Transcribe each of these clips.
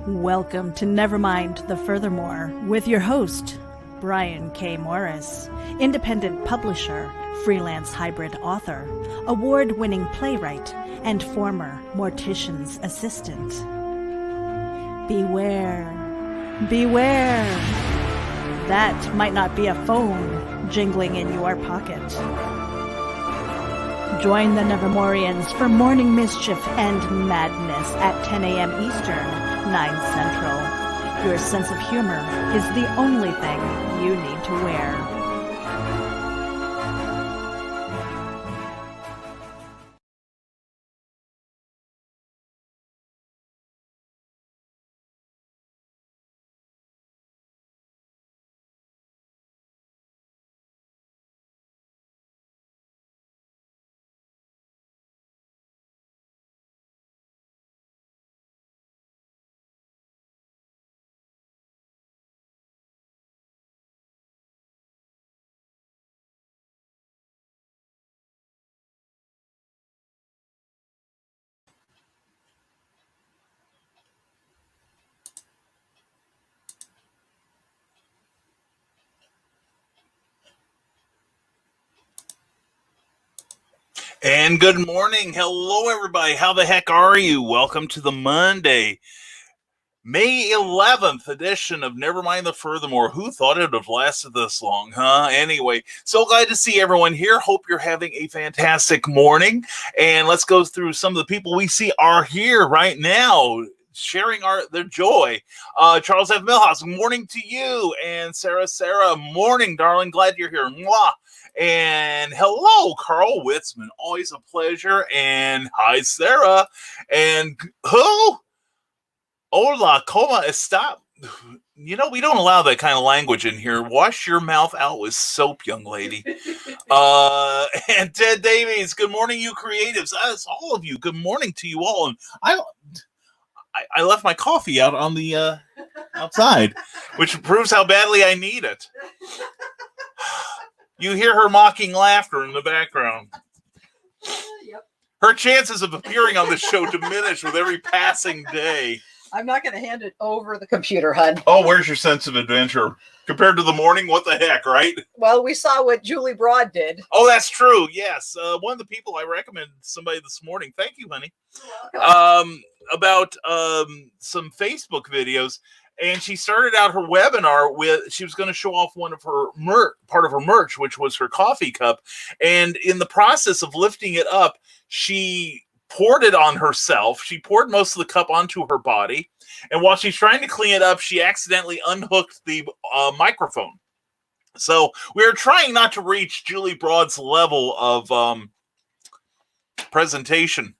Welcome to Nevermind the Furthermore with your host, Brian K. Morris, independent publisher, freelance hybrid author, award-winning playwright, and former mortician's assistant. Beware, beware. That might not be a phone jingling in your pocket. Join the Nevermorians for morning mischief and madness at 10 a.m. Eastern, 9 Central. Your sense of humor is the only thing you need to wear. And good morning. Hello, everybody. How the heck are you? Welcome to the Monday, May 11th edition of Nevermind the Furthermore. Who thought it would have lasted this long, huh? Anyway, so glad to see everyone here. Hope you're having a fantastic morning. And let's go through some of the people we see are here right now, sharing their joy. Charles F. Milhouse, morning to you. And Sarah, morning, darling. Glad you're here. Mwah. And hello, Carl Witzman. Always a pleasure. And hi, Sarah. And who? Hola, ¿cómo está? You know, we don't allow that kind of language in here. Wash your mouth out with soap, young lady. And Ted Davies, good morning, you creatives. That's all of you. Good morning to you all. And I left my coffee out on the outside, which proves how badly I need it. You hear her mocking laughter in the background. Yep. Her chances of appearing on the show diminish with every passing day. I'm not going to hand it over the computer, hun. Oh, where's your sense of adventure? Compared to the morning, what the heck, right? Well, we saw what Julie Broad did. Oh, that's true, yes. One of the people I recommended somebody this morning, thank you, honey, about some Facebook videos. And she started out her webinar with, she was going to show off one of her part of her merch, which was her coffee cup. And in the process of lifting it up, she poured it on herself. She poured most of the cup onto her body. And while she's trying to clean it up, she accidentally unhooked the microphone. So we're trying not to reach Julie Broad's level of presentation.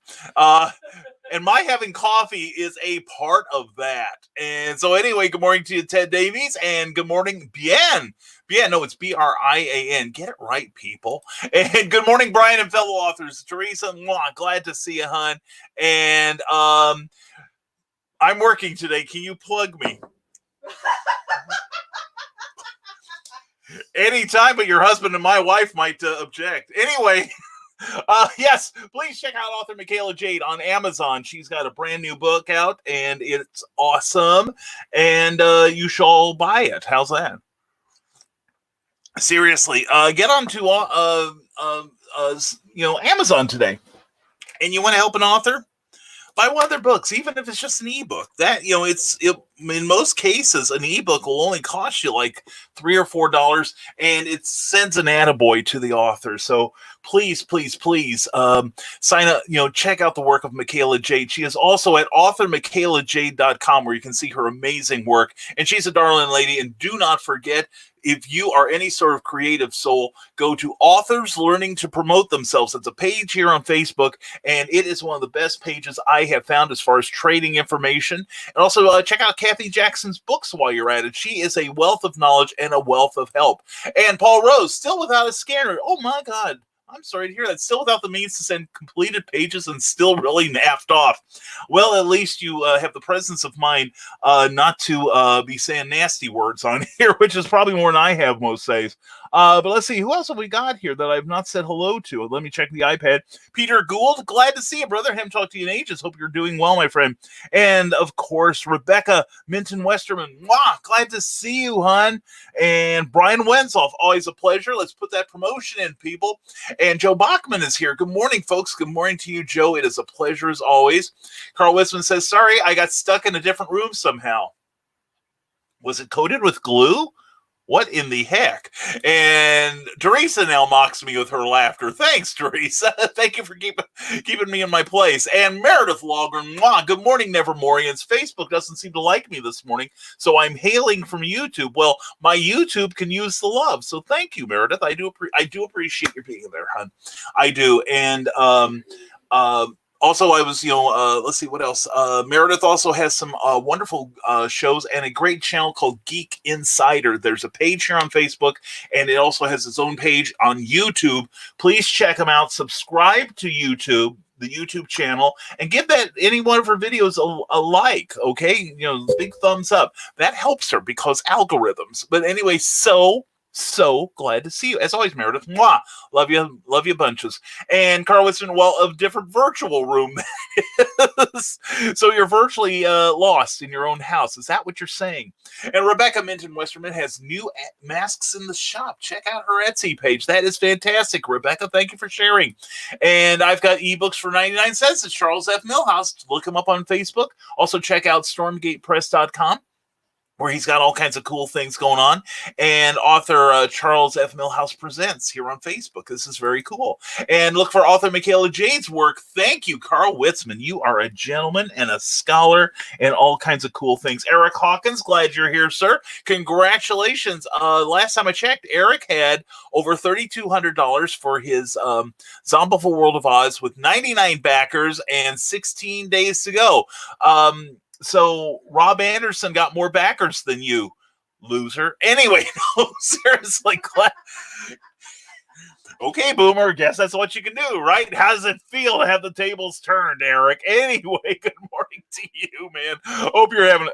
And my having coffee is a part of that. And so anyway, good morning to you, Ted Davies, and good morning, Bien. Bien, no, it's B-R-I-A-N. Get it right, people. And good morning, Brian and fellow authors. Teresa, glad to see you, hon. And I'm working today. Can you plug me? Anytime, but your husband and my wife might object. Anyway... yes, please check out author Michaela Jade on Amazon. She's got a brand new book out, and it's awesome. And you shall buy it. How's that? Seriously, get onto Amazon today, and you want to help an author? Buy one of their books, even if it's just an ebook. That in most cases, an ebook will only cost you like $3 or $4, and it sends an attaboy to the author. So please sign up. Check out the work of Michaela Jade. She is also at authormichaelajade.com, where you can see her amazing work. And she's a darling lady. And do not forget, if you are any sort of creative soul, go to Authors Learning to Promote Themselves. It's a page here on Facebook, and it is one of the best pages I have found as far as trading information. And also check out Kathy Jackson's books while you're at it. She is a wealth of knowledge and a wealth of help. And Paul Rose, still without a scanner. Oh, my God. I'm sorry to hear that. Still without the means to send completed pages and still really napped off. Well, at least you have the presence of mind not to be saying nasty words on here, which is probably more than I have most days. But let's see, who else have we got here that I've not said hello to? Let me check the iPad. Peter Gould, glad to see you, brother. Haven't talked to you in ages. Hope you're doing well, my friend. And, of course, Rebecca Minton-Westerman. Mwah, glad to see you, hon. And Brian Wenzoff, always a pleasure. Let's put that promotion in, people. And Joe Bachman is here. Good morning, folks. Good morning to you, Joe. It is a pleasure as always. Carl Wisman says, sorry, I got stuck in a different room somehow. Was it coated with glue? What in the heck? And Teresa now mocks me with her laughter. Thanks, Teresa. Thank you for keeping me in my place. And Meredith Logren, mwah, good morning, Nevermorians. Facebook doesn't seem to like me this morning, so I'm hailing from YouTube. Well, my YouTube can use the love, so thank you, Meredith. I do appreciate your being there, hon. I do. And also, I was, let's see what else. Meredith also has some wonderful shows and a great channel called Geek Insider. There's a page here on Facebook, and it also has its own page on YouTube. Please check them out. Subscribe to YouTube, the YouTube channel, and give that any one of her videos a like, okay? Big thumbs up. That helps her because algorithms. But anyway, so glad to see you. As always, Meredith, mwah, love you bunches. And Carl Winston, well, a different virtual room. So you're virtually lost in your own house. Is that what you're saying? And Rebecca Minton-Westerman has new masks in the shop. Check out her Etsy page. That is fantastic, Rebecca. Thank you for sharing. And I've got ebooks for 99 cents. It's Charles F. Millhouse. Look him up on Facebook. Also, check out stormgatepress.com. where he's got all kinds of cool things going on. And author Charles F. Millhouse Presents here on Facebook. This is very cool. And look for author Michaela Jade's work. Thank you, Carl Witzman. You are a gentleman and a scholar and all kinds of cool things. Eric Hawkins, glad you're here, sir. Congratulations. Last time I checked, Eric had over $3,200 for his Zombiful World of Oz with 99 backers and 16 days to go. So Rob Anderson got more backers than you, loser. Anyway, no, seriously, okay, Boomer, guess that's what you can do, right? How does it feel to have the tables turned, Eric? Anyway, good morning to you, man.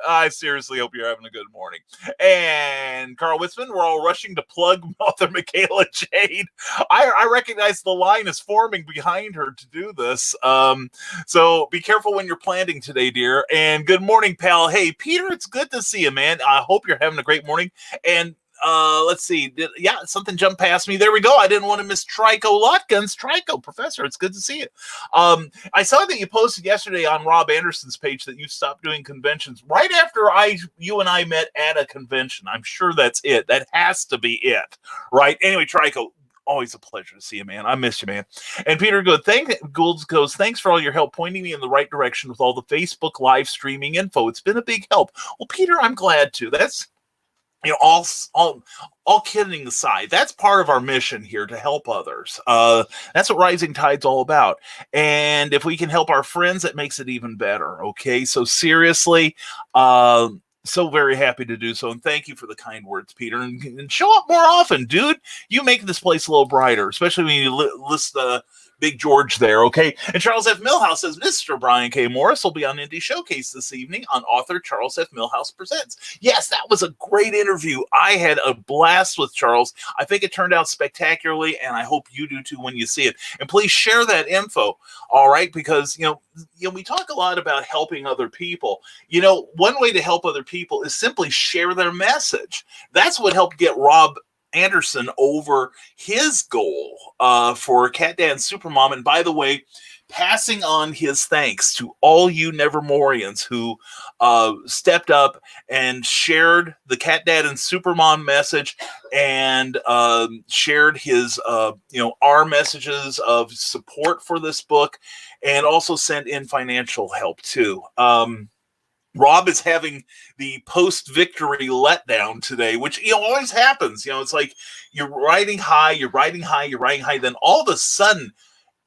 I seriously hope you're having a good morning. And Carl Witzman, we're all rushing to plug author Michaela Jade. I recognize the line is forming behind her to do this. So be careful when you're planting today, dear. And good morning, pal. Hey, Peter, it's good to see you, man. I hope you're having a great morning. And let's see. Something jumped past me. There we go. I didn't want to miss Trico Lotguns. Trico, Professor, it's good to see you. I saw that you posted yesterday on Rob Anderson's page that you stopped doing conventions right after you and I met at a convention. I'm sure that's it. That has to be it, right? Anyway, Trico, always a pleasure to see you, man. I miss you, man. And Peter Gould goes, thanks for all your help pointing me in the right direction with all the Facebook live streaming info. It's been a big help. Well, Peter, I'm glad to. That's all kidding aside, that's part of our mission here to help others. That's what Rising Tide's all about. And if we can help our friends, it makes it even better. Okay. So seriously, so very happy to do so. And thank you for the kind words, Peter. And show up more often, dude. You make this place a little brighter, especially when you list the Big George there, okay? And Charles F. Millhouse says, Mr. Brian K. Morris will be on Indie Showcase this evening on author Charles F. Millhouse Presents. Yes, that was a great interview. I had a blast with Charles. I think it turned out spectacularly, and I hope you do too when you see it. And please share that info, all right? Because, we talk a lot about helping other people. One way to help other people is simply share their message. That's what helped get Rob Anderson over his goal for Cat Dad and Supermom. And by the way, passing on his thanks to all you Nevermorians who stepped up and shared the Cat Dad and Supermom message and shared his our messages of support for this book, and also sent in financial help too. Rob is having the post-victory letdown today, which always happens. It's like you're riding high, then all of a sudden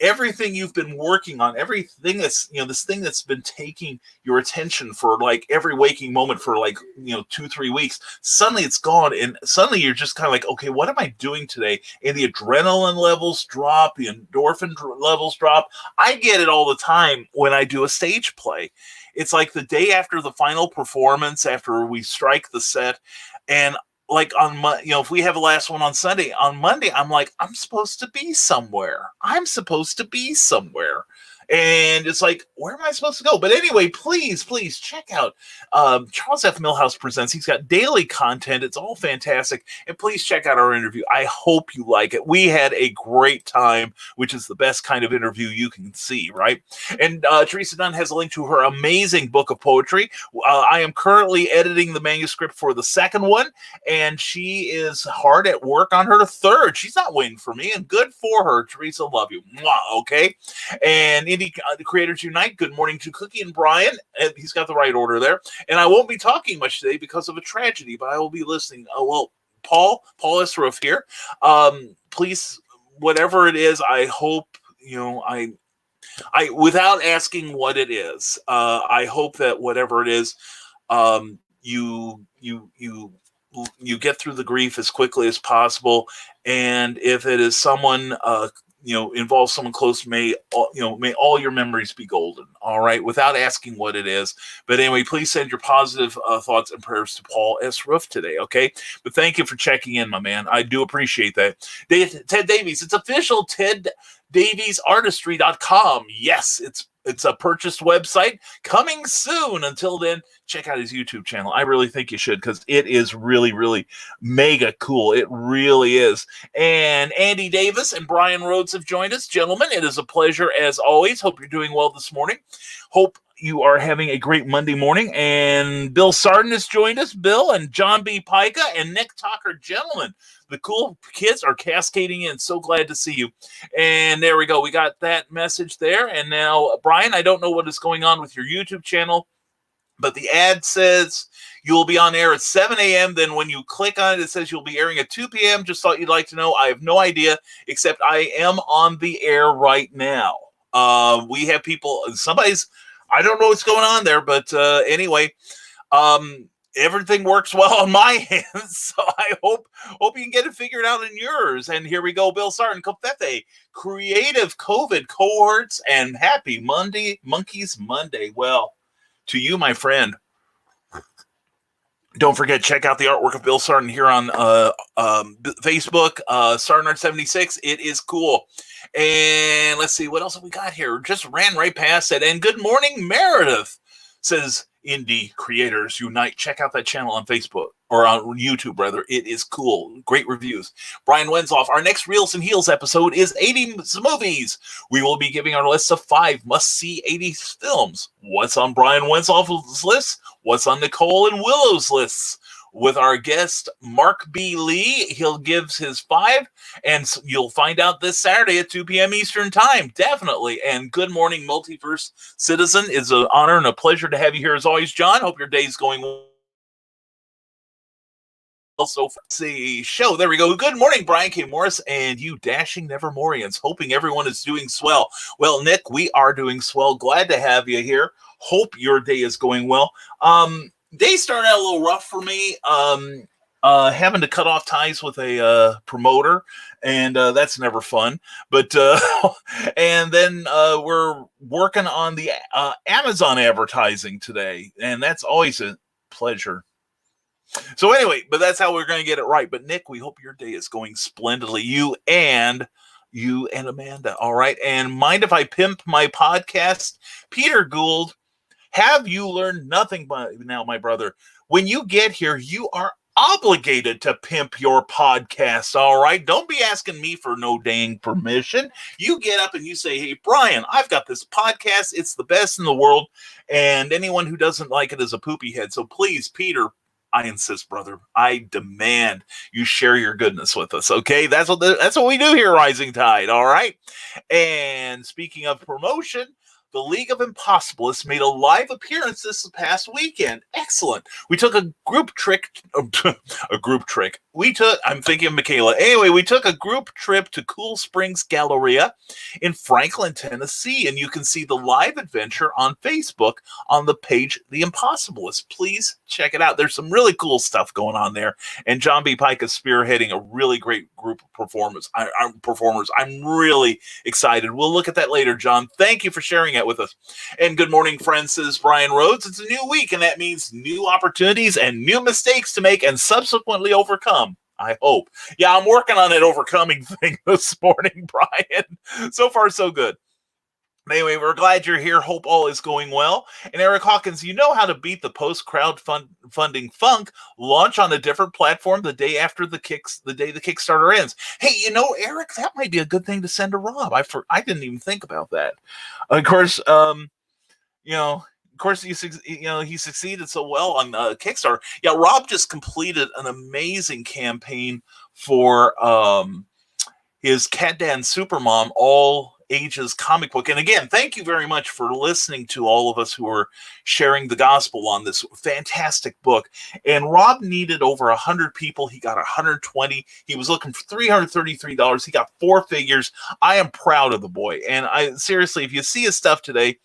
everything you've been working on, everything that's, this thing that's been taking your attention for like every waking moment for like, 2-3 weeks, suddenly it's gone. And suddenly you're just kind of like, okay, what am I doing today? And the adrenaline levels drop, the endorphin levels drop. I get it all the time when I do a stage play. It's like the day after the final performance, after we strike the set, and like on if we have a last one on Monday, I'm like, I'm supposed to be somewhere. And it's like, where am I supposed to go? But anyway, please check out Charles F. Millhouse Presents. He's got daily content. It's all fantastic. And please check out our interview. I hope you like it. We had a great time, which is the best kind of interview you can see, right? And Teresa Dunn has a link to her amazing book of poetry. I am currently editing the manuscript for the second one, and she is hard at work on her third. She's not waiting for me, and good for her. Teresa, love you. Mwah, okay? And Indie Creators Unite, good morning to Cookie and Brian. He's got the right order there. And I won't be talking much today because of a tragedy, but I will be listening. Paul Esroof here. Please, whatever it is, I hope, I without asking what it is, I hope that whatever it is, you get through the grief as quickly as possible. And if it is someone, involves someone close, may all your memories be golden. All right, without asking what it is. But anyway, please send your positive thoughts and prayers to Paul S. Roof today. Okay, but thank you for checking in, my man. I do appreciate that. Ted Davies, it's official. TedDaviesArtistry.com. Yes, it's a purchased website coming soon. Until then, check out his YouTube channel. I really think you should, because it is really, really mega cool. It really is. And Andy Davis and Brian Rhodes have joined us. Gentlemen, it is a pleasure as always. Hope you're doing well this morning. Hope you are having a great Monday morning. And Bill Sarden has joined us. Bill and John B. Pica and Nick Tucker. Gentlemen, the cool kids are cascading in. So glad to see you. And there we go. We got that message there. And now, Brian, I don't know what is going on with your YouTube channel, but the ad says you'll be on air at 7 a.m. Then when you click on it, it says you'll be airing at 2 p.m. Just thought you'd like to know. I have no idea, except I am on the air right now. We have people, I don't know what's going on there, but anyway, everything works well on my end, so I hope you can get it figured out in yours. And here we go, Bill Sarton, Kopete, creative COVID cohorts, and happy Monkeys Monday. Well, to you, my friend, don't forget, check out the artwork of Bill Sarton here on Facebook, SartonArt76. It is cool. And let's see, what else have we got here? Just ran right past it. And good morning, Meredith, says Indie Creators Unite. Check out that channel on Facebook, or on YouTube, rather. It is cool. Great reviews. Brian Wensloff, our next Reels and Heels episode is 80s movies. We will be giving our list of 5 must-see 80s films. What's on Brian Wensloff's list? What's on Nicole and Willow's lists? With our guest, Mark B. Lee, he'll give his 5, and you'll find out this Saturday at 2 p.m. Eastern Time, definitely. And good morning, Multiverse Citizen. It's an honor and a pleasure to have you here as always, John. Hope your day's going well. Also, see show. There we go. Good morning, Brian K. Morris, and you dashing Nevermorians. Hoping everyone is doing swell. Well, Nick, we are doing swell. Glad to have you here. Hope your day is going well. Day started out a little rough for me. Having to cut off ties with a promoter, and that's never fun. But and then we're working on the Amazon advertising today, and that's always a pleasure. So anyway, but that's how we're going to get it right. But Nick, we hope your day is going splendidly. You and Amanda. All right. And mind if I pimp my podcast? Peter Gould, have you learned nothing by now, my brother? When you get here, you are obligated to pimp your podcast, all right? Don't be asking me for no dang permission. You get up and you say, hey, Brian, I've got this podcast. It's the best in the world, and anyone who doesn't like it is a poopy head. So please, Peter, I insist, brother. I demand you share your goodness with us, okay? That's what we do here, Rising Tide, all right? And speaking of promotion, the League of Impossibilists made a live appearance this past weekend. Excellent. We took a group trick, I'm thinking of Michaela. Anyway, we took a group trip to Cool Springs Galleria in Franklin, Tennessee, and you can see the live adventure on Facebook on the page The Impossibilist. Please check it out. There's some really cool stuff going on there, and John B. Pike is spearheading a really great group of performers. I'm really excited. We'll look at that later, John. Thank you for sharing it with us. And good morning, friends, says Brian Rhodes. It's a new week, and that means new opportunities and new mistakes to make and subsequently overcome. I hope. Yeah, I'm working on that overcoming thing this morning, Brian. So far, so good. Anyway, we're glad you're here. Hope all is going well. And Eric Hawkins, you know how to beat the post-crowdfunding funk. Launch on a different platform the day after the day the Kickstarter ends. Hey, you know, Eric, that might be a good thing to send to Rob. I didn't even think about that. Of course, he succeeded so well on Kickstarter. Yeah, Rob just completed an amazing campaign for his Cat Dan Supermom all ages comic book. And again, thank you very much for listening to all of us who are sharing the gospel on this fantastic book. And Rob needed over 100 people. He got 120. He was looking for $333. He got 4 figures. I am proud of the boy. And I seriously, if you see his stuff today,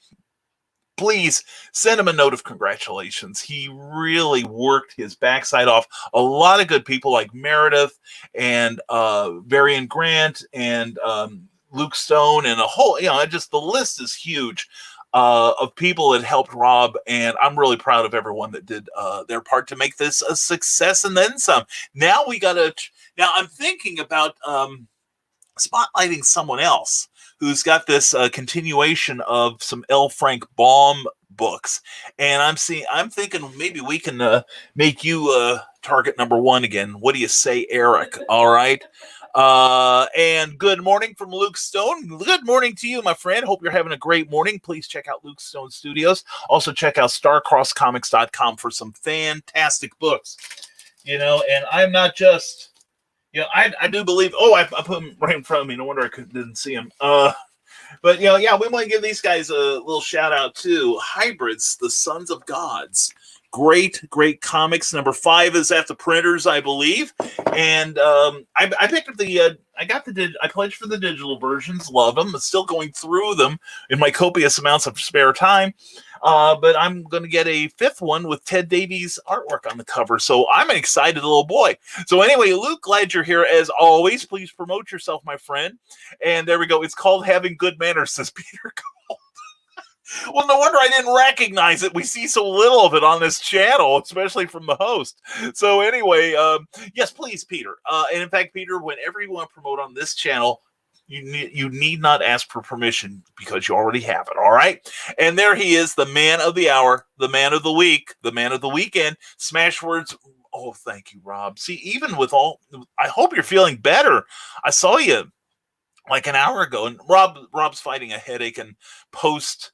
please send him a note of congratulations. He really worked his backside off. A lot of good people like Meredith and Varian Grant and Luke Stone and a whole, just the list is huge of people that helped Rob. And I'm really proud of everyone that did their part to make this a success and then some. Now I'm thinking about spotlighting someone else who's got this continuation of some L. Frank Baum books. And I'm thinking maybe we can make you target number 1 again. What do you say, Eric? All right. And good morning from Luke Stone. Good morning to you, my friend. Hope you're having a great morning. Please check out Luke Stone Studios. Also check out starcrosscomics.com for some fantastic books. And I'm not just... I do believe. Oh, I put him right in front of me. No wonder I didn't see him. But we want to give these guys a little shout out too. Hybrids, the Sons of Gods. Great comics. Number 5 is at the printers, I believe. And I picked up I pledged for the digital versions. Love them. I'm still going through them in my copious amounts of spare time. But I'm going to get a 5th one with Ted Davies artwork on the cover. So I'm an excited little boy. So anyway, Luke, glad you're here as always. Please promote yourself, my friend. And there we go. It's called Having Good Manners, says Peter Gold. Well, no wonder I didn't recognize it. We see so little of it on this channel, especially from the host. So anyway, yes, please, Peter. And in fact, Peter, whenever you want to promote on this channel, you need not ask for permission because you already have it, all right? And there he is, the man of the hour, the man of the week, the man of the weekend, Smashwords. Oh, thank you, Rob. See, even with all, I hope you're feeling better. I saw you like an hour ago, and Rob's fighting a headache and post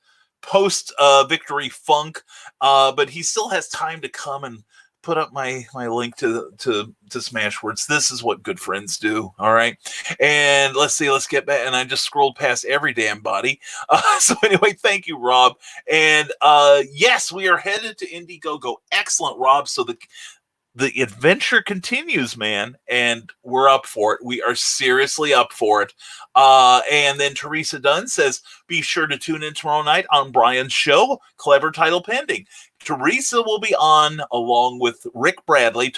victory funk, but he still has time to come and put up my link to Smashwords. This is what good friends do. All right. And let's get back. And I just scrolled past every damn body. So anyway, thank you, Rob. And yes, we are headed to Indiegogo. Excellent, Rob. So the adventure continues, man, and we're up for it. We are seriously up for it. And then Teresa Dunn says, be sure to tune in tomorrow night on Brian's show, Clever Title Pending. Teresa will be on along with Rick Bradley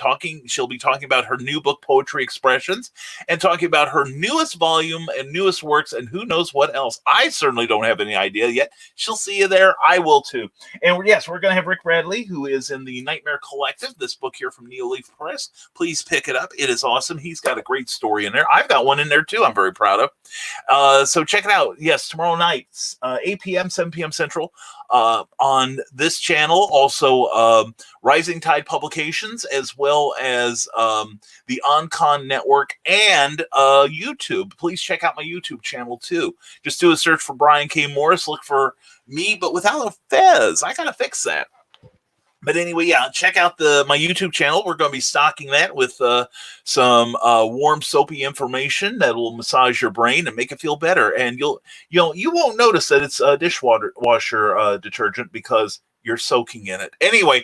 she'll be talking about her new book, Poetry Expressions, and talking about her newest volume and newest works and who knows what else. I certainly don't have any idea yet. She'll see you there. I will too. And yes, we're going to have Rick Bradley, who is in the Nightmare Collective, this book here from Neoleaf Press. Please pick it up. It is awesome. He's got a great story in there. I've got one in there too I'm very proud of. So check it out. Yes, tomorrow night, 8 p.m., 7 p.m. Central, on this channel. Also, Rising Tide Publications, as well as the OnCon Network and YouTube. Please check out my YouTube channel too. Just do a search for Brian K. Morris. Look for me, but without a fez. I gotta fix that. But anyway, yeah, check out my YouTube channel. We're going to be stocking that with some warm, soapy information that will massage your brain and make it feel better. And you won't notice that it's a dishwasher detergent because you're soaking in it. Anyway,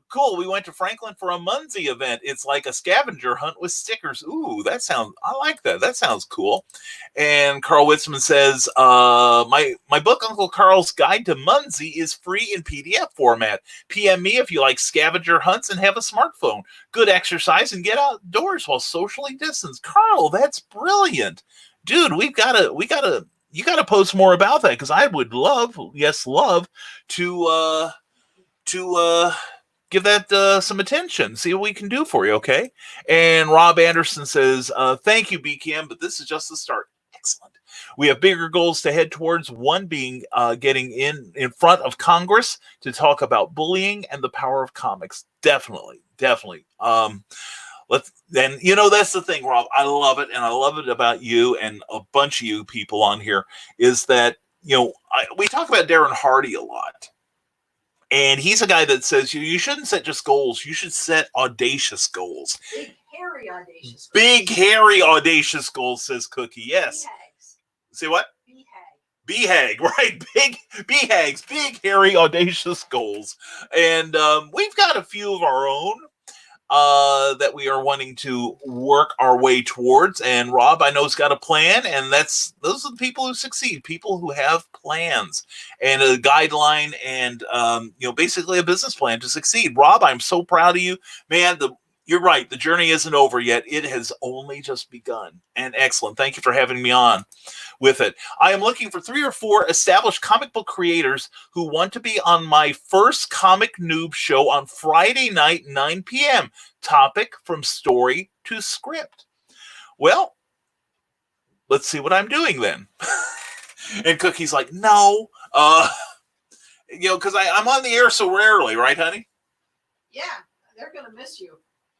Cool. We went to Franklin for a Munzie event. It's like a scavenger hunt with stickers. Ooh, I like that. That sounds cool. And Carl Witzman says, my book, Uncle Carl's Guide to Munzie, is free in PDF format. PM me if you like scavenger hunts and have a smartphone. Good exercise and get outdoors while socially distanced. Carl, that's brilliant. Dude, you gotta post more about that, because I would love to give that some attention, see what we can do for you, okay? And Rob Anderson says, thank you, BKM, but this is just the start. Excellent. We have bigger goals to head towards, one being getting in front of Congress to talk about bullying and the power of comics. Definitely. That's the thing, Rob. I love it, and I love it about you and a bunch of you people on here, is that, we talk about Darren Hardy a lot. And he's a guy that says you shouldn't set just goals. You should set audacious goals. Big, hairy, audacious goals, says Cookie. Yes. BHAGs. See what? BHAG. BHAG, right? Big BHAGs, big, hairy, audacious goals. And we've got a few of our own that we are wanting to work our way towards. And Rob, I know, has got a plan, and those are the people who succeed, people who have plans and a guideline and basically a business plan to succeed. Rob, I'm so proud of you, man. You're right. The journey isn't over yet. It has only just begun. And excellent. Thank you for having me on with it. I am looking for 3 or 4 established comic book creators who want to be on my first Comic Noob show on Friday night, 9 p.m. Topic: from story to script. Well, let's see what I'm doing then. And Cookie's like, no, because I'm on the air so rarely, right, honey? Yeah, they're going to miss you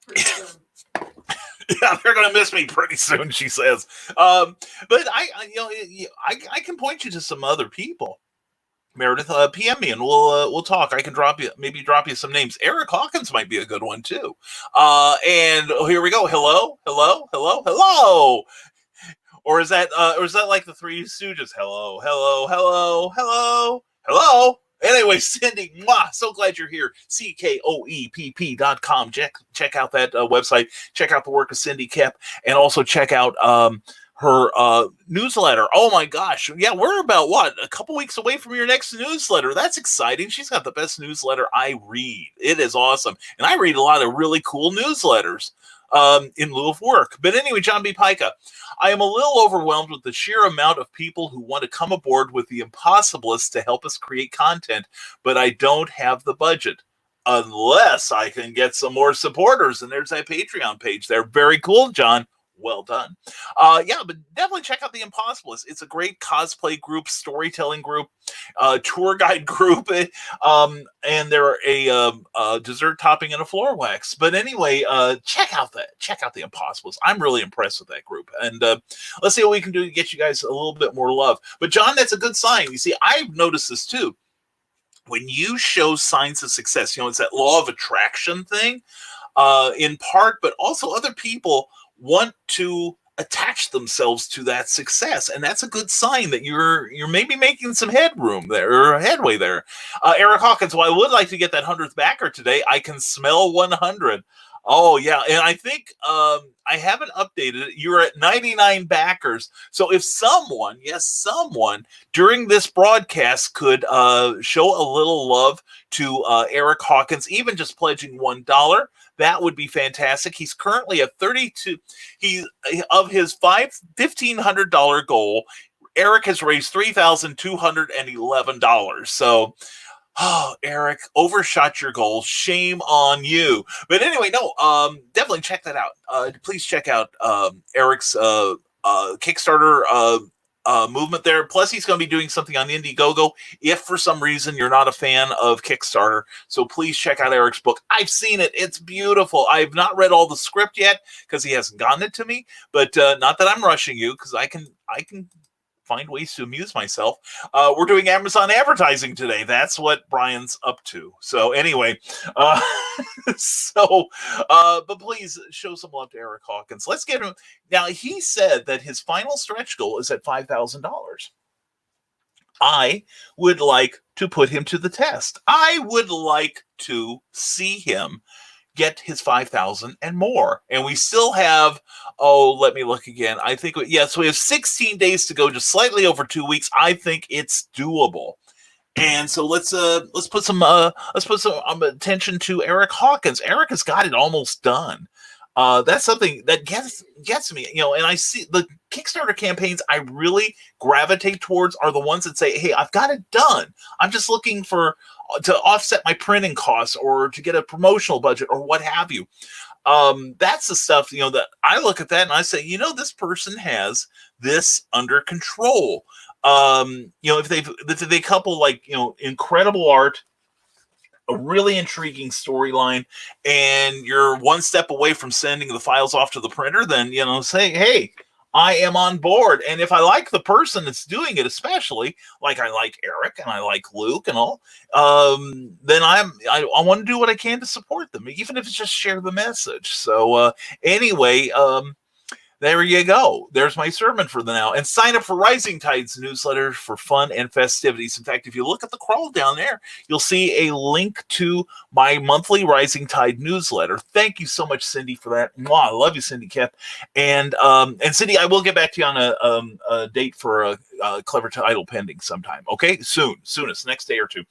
pretty soon. Yeah, they're going to miss me pretty soon, she says. But I can point you to some other people. Meredith, PM me and we'll talk. I can drop you some names. Eric Hawkins might be a good one too. And here we go. Hello. Or is that like the Three Stooges? Hello. Anyway, Cindy, so glad you're here. CKOEPP.com. Check out that website. Check out the work of Cindy Kep, and also check out her newsletter. Oh my gosh. Yeah, we're about a couple weeks away from your next newsletter. That's exciting. She's got the best newsletter I read. It is awesome. And I read a lot of really cool newsletters in lieu of work. But anyway, John B. Pica, I am a little overwhelmed with the sheer amount of people who want to come aboard with the Impossibilists to help us create content, but I don't have the budget. Unless I can get some more supporters. And there's that Patreon page there. Very cool, John. Well done. But definitely check out the Impossibilists. It's a great cosplay group, storytelling group, tour guide group, and they're a dessert topping and a floor wax. But anyway, check out the Impossibilists. I'm really impressed with that group, and let's see what we can do to get you guys a little bit more love. But John, that's a good sign. You see, I've noticed this too. When you show signs of success, it's that law of attraction thing, in part, but also other people want to attach themselves to that success, and that's a good sign that you're maybe making some headway there. Eric Hawkins, well, I would like to get that 100th backer today. I can smell 100. Oh yeah, and I think I haven't updated it. You're at 99 backers. So if someone during this broadcast could show a little love to Eric Hawkins, even just pledging $1, that would be fantastic. He's currently at 32. Of his $1,500 goal, Eric has raised $3,211. So, Eric, overshot your goal. Shame on you. But anyway, no, definitely check that out. Please check out Eric's Kickstarter movement there. Plus, he's going to be doing something on Indiegogo if for some reason you're not a fan of Kickstarter. So please check out Eric's book. I've seen it. It's beautiful. I've not read all the script yet because he hasn't gotten it to me. But not that I'm rushing you, because I can find ways to amuse myself. We're doing Amazon advertising today. That's what Brian's up to. So anyway, but please show some love to Eric Hawkins. Let's get him. Now, he said that his final stretch goal is at $5,000. I would like to put him to the test. I would like to see him get his 5,000 and more. And we still have, let me look again. I think, so we have 16 days to go, just slightly over 2 weeks. I think it's doable. And so let's put some attention to Eric Hawkins. Eric has got it almost done. That's something that gets me, and I see the Kickstarter campaigns I really gravitate towards are the ones that say, hey, I've got it done. I'm just looking to offset my printing costs or to get a promotional budget or what have you. That's the stuff, that I look at that and I say, this person has this under control. If they couple incredible art, a really intriguing storyline, and you're one step away from sending the files off to the printer, then, say, hey, I am on board. And if I like the person that's doing it, especially like I like Eric and I like Luke and all, then I want to do what I can to support them, even if it's just share the message. So anyway, there you go. There's my sermon for the now. And sign up for Rising Tide's newsletter for fun and festivities. In fact, if you look at the crawl down there, you'll see a link to my monthly Rising Tide newsletter. Thank you so much, Cindy, for that. Mwah, I love you, Cindy Kep. And Cindy, I will get back to you on a date for a clever title pending sometime. Okay, soonest, next day or two.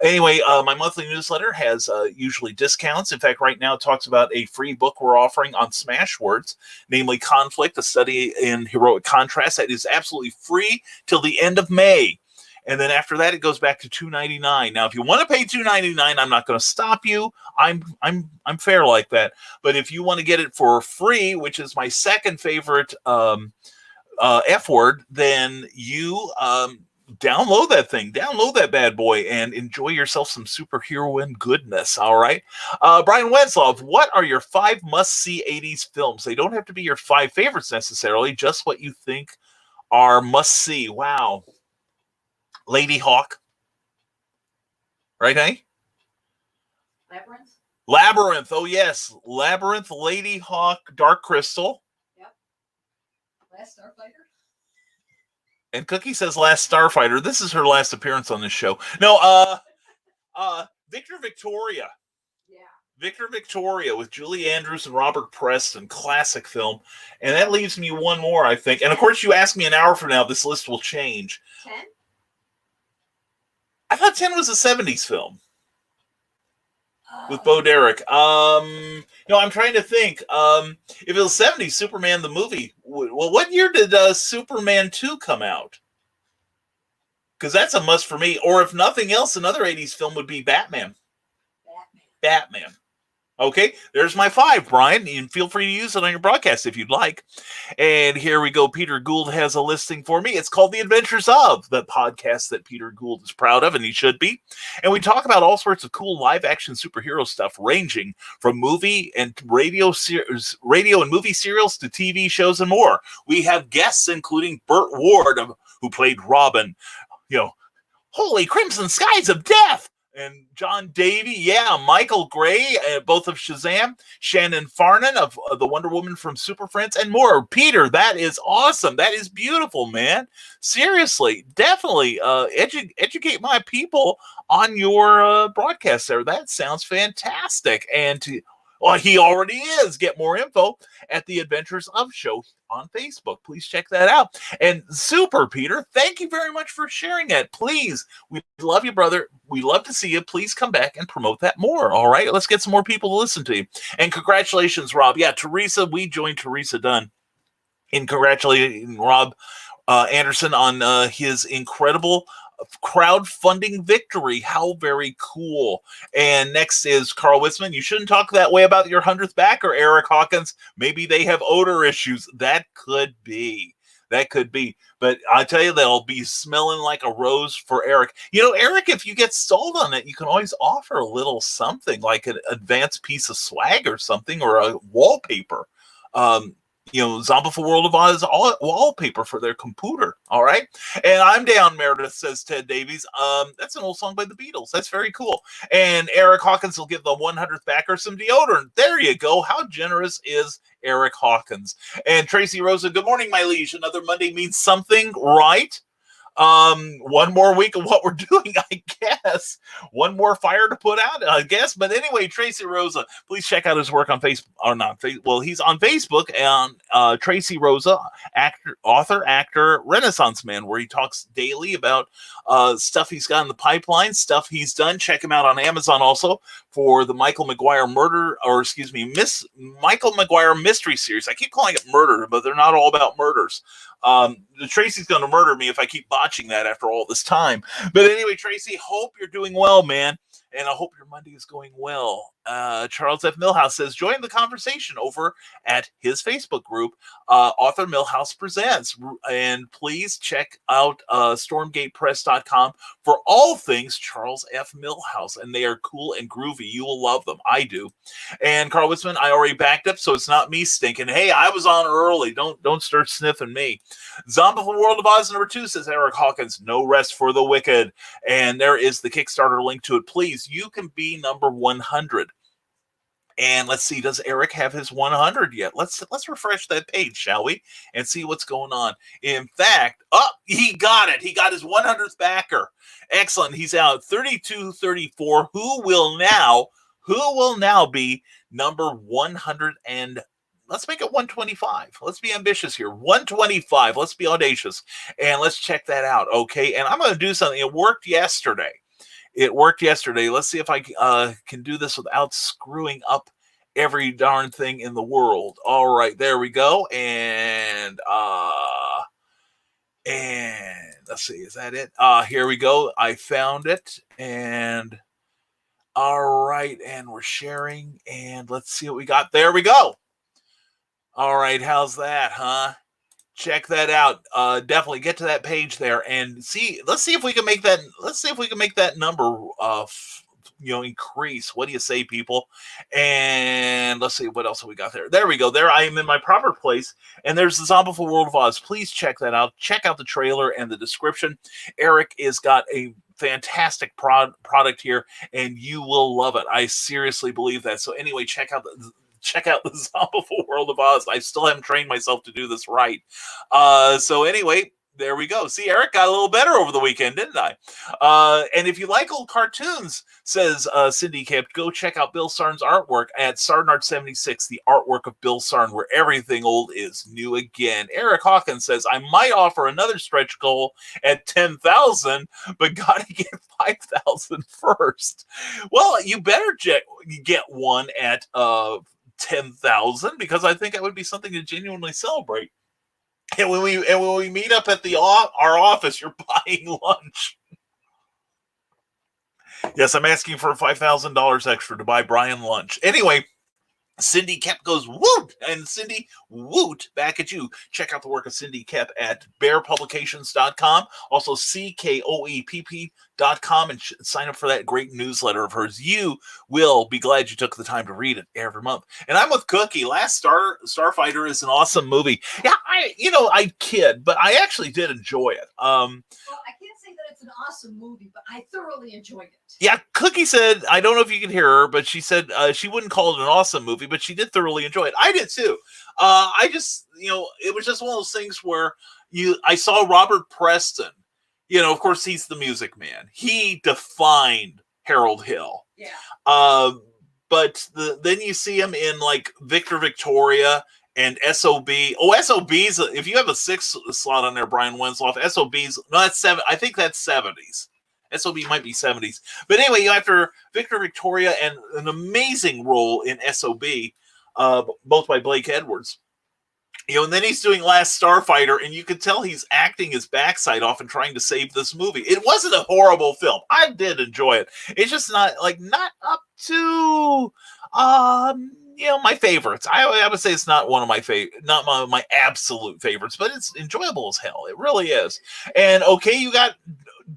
Anyway, my monthly newsletter has usually discounts. In fact, right now it talks about a free book we're offering on Smashwords, namely Conflict, a study in heroic contrast, that is absolutely free till the end of May. And then after that, it goes back to $2.99. Now, if you want to pay $2.99, I'm not going to stop you. I'm fair like that. But if you want to get it for free, which is my second favorite F word, then you download that thing, download that bad boy, and enjoy yourself some superheroine goodness. All right. Brian Wenslov, what are your 5 must-see 80s films? They don't have to be your 5 favorites necessarily, just what you think are must-see. Wow. Lady Hawk. Right, hey? Labyrinth. Oh, yes. Labyrinth, Lady Hawk, Dark Crystal. Yep. Last Starfighter. And Cookie says Last Starfighter. This is her last appearance on this show. No, Victor Victoria. Yeah. Victor Victoria with Julie Andrews and Robert Preston. Classic film. And that leaves me one more, I think. And, of course, you ask me an hour from now, this list will change. 10? I thought 10 was a 70s film. With Bo Derek. I'm trying to think. If it was 70s, Superman the movie. Well, what year did Superman 2 come out? Because that's a must for me. Or if nothing else, another 80s film would be Batman. Batman. Okay, there's my 5, Brian. And feel free to use it on your broadcast if you'd like. And here we go. Peter Gould has a listing for me. It's called The Adventures of, the podcast that Peter Gould is proud of, and he should be. And we talk about all sorts of cool live-action superhero stuff, ranging from movie and radio and movie serials to TV shows and more. We have guests including Burt Ward, who played Robin. Holy Crimson Skies of Death. And John Davey, Michael Gray, both of Shazam, Shannon Farnan of the Wonder Woman from Super Friends, and more. Peter, that is awesome. That is beautiful, man. Seriously, definitely educate my people on your broadcast there. That sounds fantastic. And he already is. Get more info at the Adventures of Show on Facebook. Please check that out. And super, Peter, thank you very much for sharing it. Please, we love you, brother. We love to see you. Please come back and promote that more. All right, let's get some more people to listen to you. And congratulations, Rob. Yeah, Teresa, we joined Teresa Dunn in congratulating Rob Anderson on his incredible crowdfunding victory. How very cool. And next is Carl Witzman. You shouldn't talk that way about your 100th backer, Eric Hawkins. Maybe they have odor issues. That could be. But I tell you, they'll be smelling like a rose for Eric. Eric, if you get stalled on it, you can always offer a little something like an advanced piece of swag or something, or a wallpaper. Zombie World of Oz wallpaper for their computer. All right. And I'm down, Meredith, says Ted Davies. That's an old song by the Beatles. That's very cool. And Eric Hawkins will give the 100th backer some deodorant. There you go. How generous is Eric Hawkins? And Tracy Rosa, good morning, my liege. Another Monday means something, right? One more week of what we're doing, I guess. One more fire to put out, I guess. But anyway, Tracy Rosa, please check out his work on Facebook. Or not, well, he's on Facebook, and Tracy Rosa, author, actor, Renaissance man, where he talks daily about stuff he's got in the pipeline, stuff he's done. Check him out on Amazon also for the Michael Maguire Michael Maguire mystery series. I keep calling it murder, but they're not all about murders. Tracy's going to murder me if I keep botching that after all this time. But anyway, Tracy, hope you're doing well, man. And I hope your Monday is going well. Charles F. Millhouse says, join the conversation over at his Facebook group, Author Millhouse Presents. And please check out stormgatepress.com for all things Charles F. Millhouse. And they are cool and groovy. You will love them. I do. And Carl Witzman, I already backed up, so it's not me stinking. Hey, I was on early. Don't start sniffing me. Zombie World of Oz #2 says, Eric Hawkins, no rest for the wicked. And there is the Kickstarter link to it. Please, you can be number 100. And let's see, does Eric have his 100 yet? Let's refresh that page, shall we? And see what's going on. In fact, he got it. He got his 100th backer. Excellent. He's out 3234. Who will now be number 100 and let's make it 125. Let's be ambitious here. 125. Let's be audacious. And let's check that out, okay? And I'm going to do something. It worked yesterday. Let's see if I can do this without screwing up every darn thing in the world. All right, there we go. And let's see, is that it? Here we go. I found it. And all right, and we're sharing. And let's see what we got. There we go. All right, how's that, huh? Check that out. Definitely get to that page there and see. Let's see if we can make that. Let's see if we can make that number, increase. What do you say, people? And let's see what else have we got there. There we go. There I am in my proper place. And there's the Zombiful World of Oz. Please check that out. Check out the trailer and the description. Eric has got a fantastic product here, and you will love it. I seriously believe that. So anyway, check out the Zombiful World of Oz. I still haven't trained myself to do this right. So anyway, there we go. See, Eric got a little better over the weekend, didn't I? And if you like old cartoons, says Cindy Kemp, go check out Bill Sarn's artwork at Sarnart76, the artwork of Bill Sarn, where everything old is new again. Eric Hawkins says, I might offer another stretch goal at 10,000, but got to get 5,000 first. Well, you better get one at 10,000, because I think that would be something to genuinely celebrate. And when we meet up at our office, you're buying lunch. Yes, I'm asking for $5,000 extra to buy Brian lunch. Anyway, Cindy Kemp goes, woot! And Cindy, woot, back at you. Check out the work of Cindy Kemp at bearpublications.com. Also, CKOEPP.com, and sign up for that great newsletter of hers. You will be glad you took the time to read it every month. And I'm with Cookie. Last Starfighter is an awesome movie. Yeah, I kid, but I actually did enjoy it. Well, I can't say that it's an awesome movie, but I thoroughly enjoyed it. Yeah, Cookie said, I don't know if you can hear her, but she said she wouldn't call it an awesome movie, but she did thoroughly enjoy it. I did too. I just, it was just one of those things where I saw Robert Preston. Of course, he's the Music Man. He defined Harold Hill. Yeah. But then you see him in like Victor Victoria and SOB. Oh, SOB's, if you have a 6 slot on there, Brian Wensloff, SOB's, no, that's 7. I think that's 70s. SOB might be 70s. But anyway, after Victor Victoria and an amazing role in SOB, both by Blake Edwards. And then he's doing Last Starfighter, and you could tell he's acting his backside off and trying to save this movie. It wasn't a horrible film. I did enjoy it. It's just not up to my favorites. I would say it's not one of my not one of my absolute favorites, but it's enjoyable as hell. It really is. And okay, you got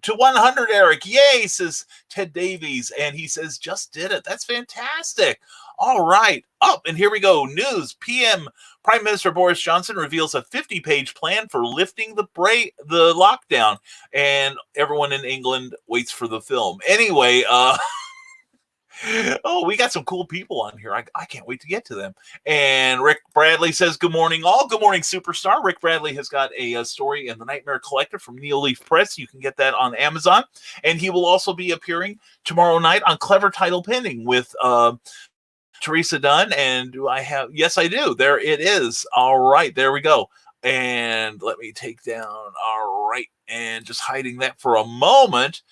to 100, Eric. Yay, says Ted Davies. And he says, just did it. That's fantastic. All right. And here we go. News. PM Prime Minister Boris Johnson reveals a 50-page plan for lifting the lockdown. And everyone in England waits for the film. Anyway, Oh, we got some cool people on here. I can't wait to get to them. And Rick Bradley says, good morning, all. Good morning, superstar. Rick Bradley has got a story in the Nightmare Collective from Neil Leaf Press. You can get that on Amazon. And he will also be appearing tomorrow night on Clever Title Pending with Teresa Dunn. And do I have? Yes, I do. There it is. All right. There we go. And let me take down. All right. And just hiding that for a moment.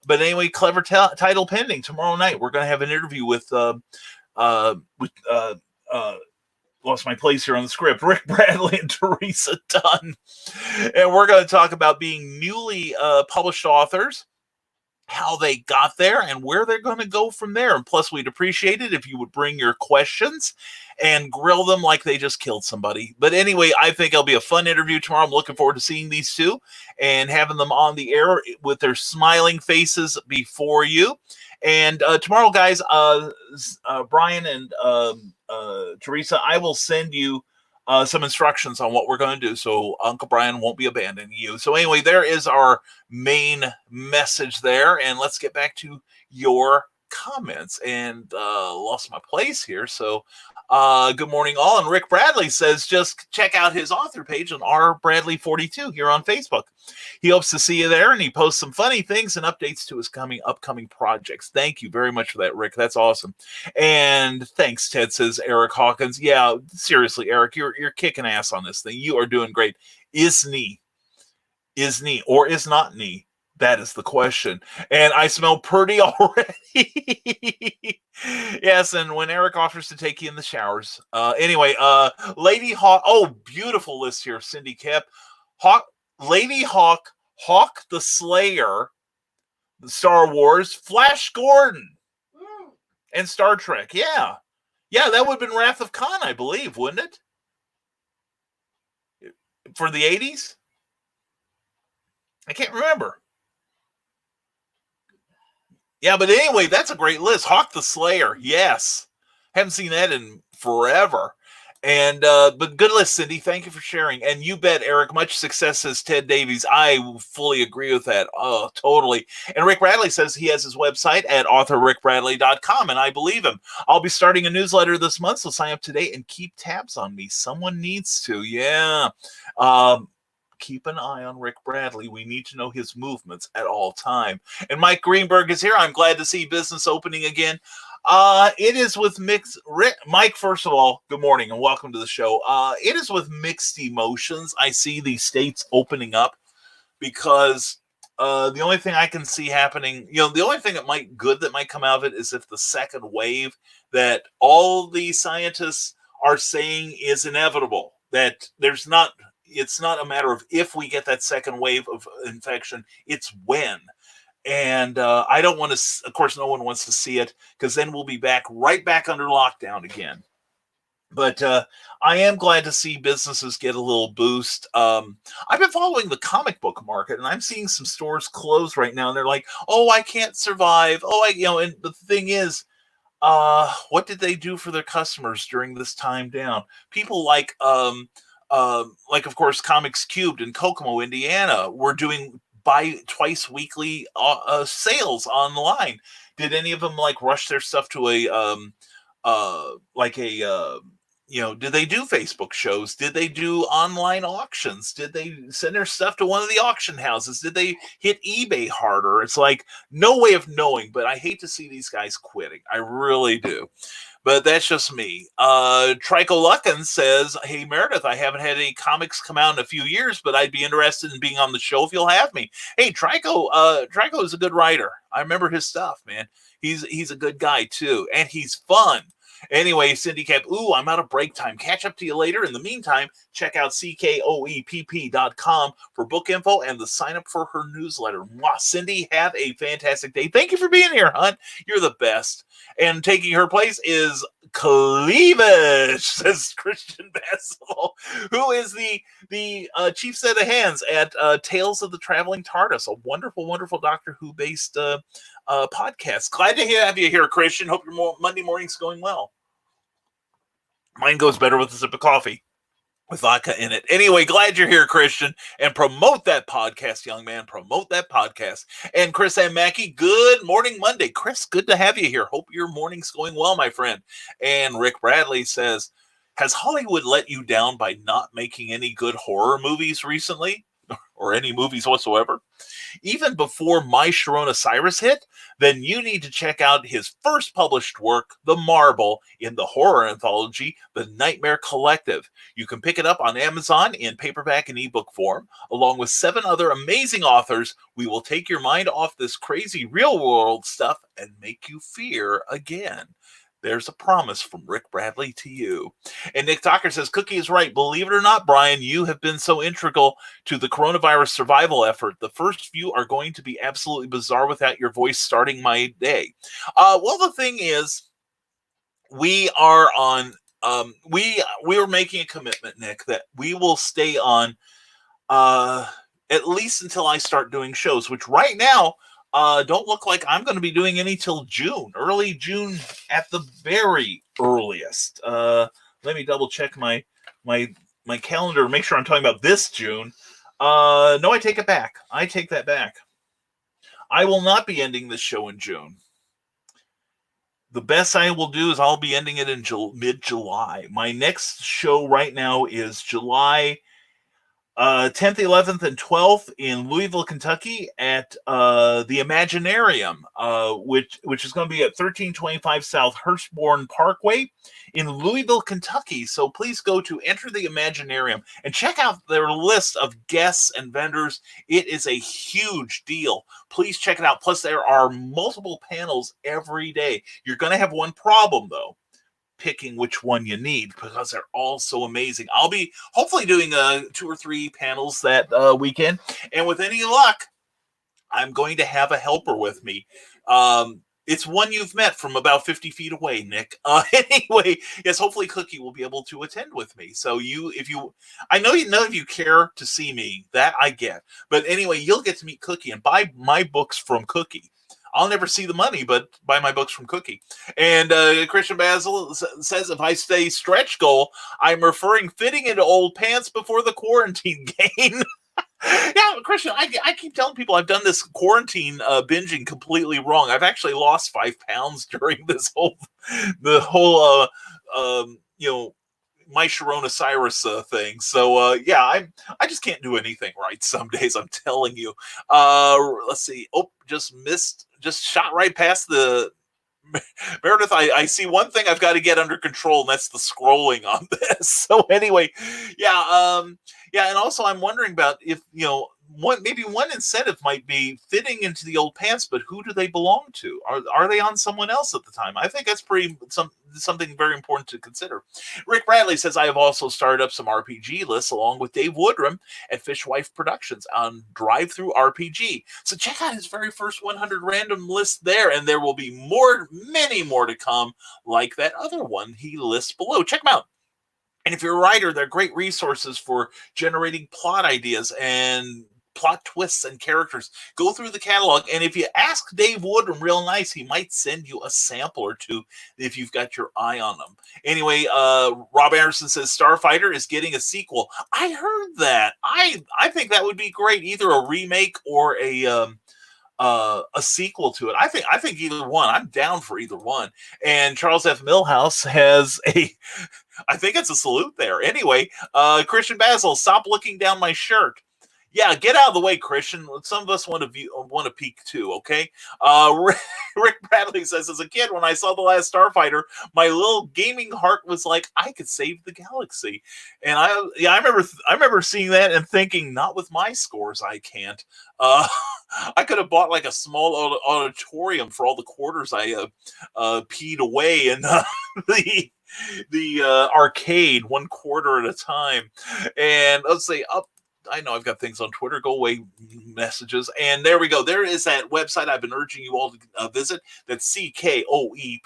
But anyway, Clever Title Pending tomorrow night. We're going to have an interview with lost my place here on the script, Rick Bradley and Teresa Dunn. And we're going to talk about being newly published authors, how they got there, and where they're going to go from there. And plus, we'd appreciate it if you would bring your questions and grill them like they just killed somebody. But anyway, I think it'll be a fun interview tomorrow. I'm looking forward to seeing these two and having them on the air with their smiling faces before you. And tomorrow, guys, Brian and Teresa, I will send you some instructions on what we're going to do, so Uncle Brian won't be abandoning you. So anyway, there is our main message there, and let's get back to your comments. And lost my place here, so good morning all. And Rick Bradley says just check out his author page on rbradley42 here on Facebook. He hopes to see you there, and he posts some funny things and updates to his upcoming projects. Thank you very much for that, Rick. That's awesome. And thanks, Ted, says Eric Hawkins. Yeah, seriously, Eric, you're kicking ass on this thing. You are doing great. Is knee or is not knee? That is the question. And I smell pretty already. Yes, and when Eric offers to take you in the showers. Anyway, Lady Hawk. Oh, beautiful list here, Cindy Kep. Lady Hawk, Hawk the Slayer, the Star Wars, Flash Gordon, and Star Trek. Yeah. Yeah, that would have been Wrath of Khan, I believe, wouldn't it? For the 80s? I can't remember. Yeah, but anyway, that's a great list. Hawk the Slayer, yes. Haven't seen that in forever. And but good list, Cindy. Thank you for sharing. And you bet, Eric, much success, says Ted Davies. I fully agree with that. Oh, totally. And Rick Bradley says he has his website at authorrickbradley.com, and I believe him. I'll be starting a newsletter this month, so sign up today and keep tabs on me. Someone needs to. Yeah. Keep an eye on Rick Bradley. We need to know his movements at all time. And Mike Greenberg is here. I'm glad to see business opening again. It is with mixed... Mike, first of all, good morning and welcome to the show. It is with mixed emotions. I see these states opening up because the only thing I can see happening, the only thing that might come out of it is if the second wave that all the scientists are saying is inevitable, that it's not a matter of if we get that second wave of infection, it's when. And I don't want to, of course, no one wants to see it because then we'll be right back under lockdown again. But I am glad to see businesses get a little boost. I've been following the comic book market, and I'm seeing some stores close right now. And they're like, "Oh, I can't survive." And the thing is, what did they do for their customers during this time down? People like, of course, Comics Cubed in Kokomo, Indiana, were doing twice weekly sales online. Did any of them rush their stuff to did they do Facebook shows? Did they do online auctions? Did they send their stuff to one of the auction houses? Did they hit eBay harder? It's no way of knowing, but I hate to see these guys quitting. I really do. But that's just me. Trico Luckin says, "Hey, Meredith, I haven't had any comics come out in a few years, but I'd be interested in being on the show if you'll have me." Hey, Trico is a good writer. I remember his stuff, man. He's a good guy, too, and he's fun. Anyway, Cindy Cap, I'm out of break time. Catch up to you later. In the meantime, check out CKOEPP.com for book info and the sign up for her newsletter. Mwah. Cindy, have a fantastic day. Thank you for being here, hon. You're the best. And taking her place is Cleavage, says Christian Basil, who is the chief set of hands at Tales of the Traveling TARDIS, a wonderful, wonderful Doctor Who based podcast. Glad to have you here, Christian. Hope your Monday morning's going well. Mine goes better with a sip of coffee. with vodka in it. Anyway, glad you're here, Christian, and promote that podcast, young man. Promote that podcast. And Chris and Mackie, good morning, Monday. Chris, good to have you here. Hope your morning's going well, my friend. And Rick Bradley says, has Hollywood let you down by not making any good horror movies recently? Or any movies whatsoever? Even before My Sharona Cyrus hit, then you need to check out his first published work, The Marble, in the horror anthology, The Nightmare Collective. You can pick it up on Amazon in paperback and ebook form. Along with 7 other amazing authors, we will take your mind off this crazy real-world stuff and make you fear again. There's a promise from Rick Bradley to you. And Nick Docker says, Cookie is right. Believe it or not, Brian, you have been so integral to the coronavirus survival effort. The first few are going to be absolutely bizarre without your voice starting my day. Well, the thing is, we are on, we are making a commitment, Nick, that we will stay on at least until I start doing shows, which right now, don't look like I'm going to be doing any till June, early June at the very earliest. Let me double check my calendar, make sure I'm talking about this June. No, I take it back. I take that back. I will not be ending this show in June. The best I will do is I'll be ending it in mid-July. My next show right now is July 10th, 11th, and 12th in Louisville, Kentucky at the Imaginarium, which is going to be at 1325 South Hurstbourne Parkway in Louisville, Kentucky. So please go to Enter the Imaginarium and check out their list of guests and vendors. It is a huge deal. Please check it out. Plus, there are multiple panels every day. You're going to have one problem, though. Picking which one you need, because they're all so amazing. I'll be hopefully doing 2 or 3 panels that weekend, and with any luck, I'm going to have a helper with me. It's one you've met from about 50 feet away, Nick. Anyway, yes, hopefully Cookie will be able to attend with me. So I know none of you care to see me, that I get. But anyway, you'll get to meet Cookie and buy my books from Cookie. I'll never see the money, but buy my books from Cookie. And Christian Basil says, if I say stretch goal, I'm referring fitting into old pants before the quarantine gain. Yeah, Christian, I keep telling people I've done this quarantine binging completely wrong. I've actually lost 5 pounds during this whole My Sharona Cyrus thing. So yeah, I just can't do anything right some days, I'm telling you. Let's see. Oh, just shot right past the Meredith. I see one thing I've got to get under control, and that's the scrolling on this. So anyway, yeah, and also I'm wondering about if maybe one incentive might be fitting into the old pants, but who do they belong to? Are they on someone else at the time? I think that's something very important to consider. Rick Bradley says, I have also started up some RPG lists along with Dave Woodrum at Fishwife Productions on Drive-Thru RPG. So check out his very first 100 random list there, and there will be many more to come like that other one he lists below. Check them out. And if you're a writer, they're great resources for generating plot ideas and plot twists and characters. Go through the catalog, and if you ask Dave Woodrum real nice, he might send you a sample or two if you've got your eye on them. Anyway, Rob Anderson says Starfighter is getting a sequel. I heard that. I think that would be great, either a remake or a sequel to it. I think either one. I'm down for either one. And Charles F. Millhouse has I think it's a salute there. Anyway, Christian Basil, stop looking down my shirt. Yeah, get out of the way, Christian. Some of us want to peek too, okay? Rick Bradley says, as a kid, when I saw The Last Starfighter, my little gaming heart was like, I could save the galaxy. And I remember seeing that and thinking, not with my scores, I can't. I could have bought like a small auditorium for all the quarters I peed away in the arcade, 1 quarter at a time. And let's see, I know I've got things on Twitter. Go away, messages. And there we go. There is that website I've been urging you all to visit. That's CKOEPP.com.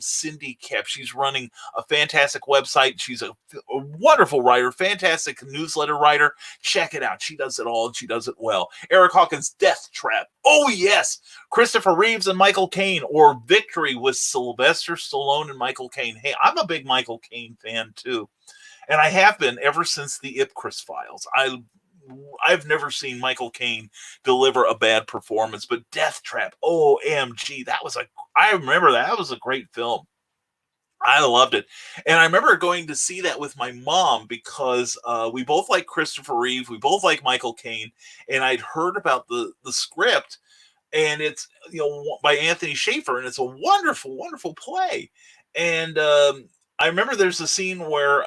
Cindy Kep. She's running a fantastic website. She's a wonderful writer, fantastic newsletter writer. Check it out. She does it all, and she does it well. Eric Hawkins' Death Trap. Oh, yes. Christopher Reeves and Michael Caine, or Victory with Sylvester Stallone and Michael Caine. Hey, I'm a big Michael Caine fan too, and I have been ever since the Ipcris Files. I've never seen Michael Caine deliver a bad performance, but Death Trap, OMG, I remember that was a great film. I loved it. And I remember going to see that with my mom because we both like Christopher Reeve. We both like Michael Caine. And I'd heard about the script, and it's, by Anthony Schaefer, and it's a wonderful, wonderful play. And I remember there's a scene where,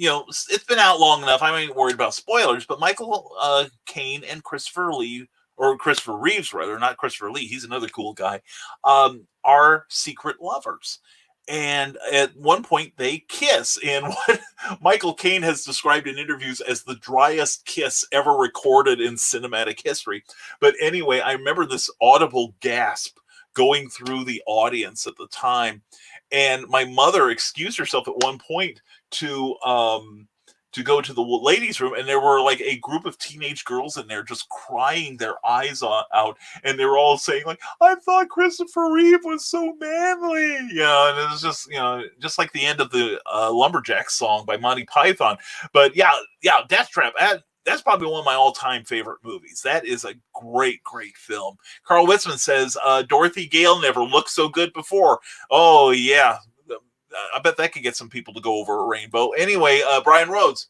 it's been out long enough. I ain't worried about spoilers, but Michael Caine and Christopher Reeves, rather, not Christopher Lee, he's another cool guy, are secret lovers. And at one point they kiss in what Michael Caine has described in interviews as the driest kiss ever recorded in cinematic history. But anyway, I remember this audible gasp going through the audience at the time. And my mother excused herself at one point to go to the ladies' room, and there were like a group of teenage girls in there just crying their eyes out, and they were all saying like, "I thought Christopher Reeve was so manly," and it was just just like the end of the Lumberjack song by Monty Python. But yeah, Death Trap. That's probably one of my all-time favorite movies. That is a great, great film. Carl Witzman says Dorothy Gale never looked so good before. Oh yeah. I bet that could get some people to go over a rainbow. Anyway, Brian Rhodes,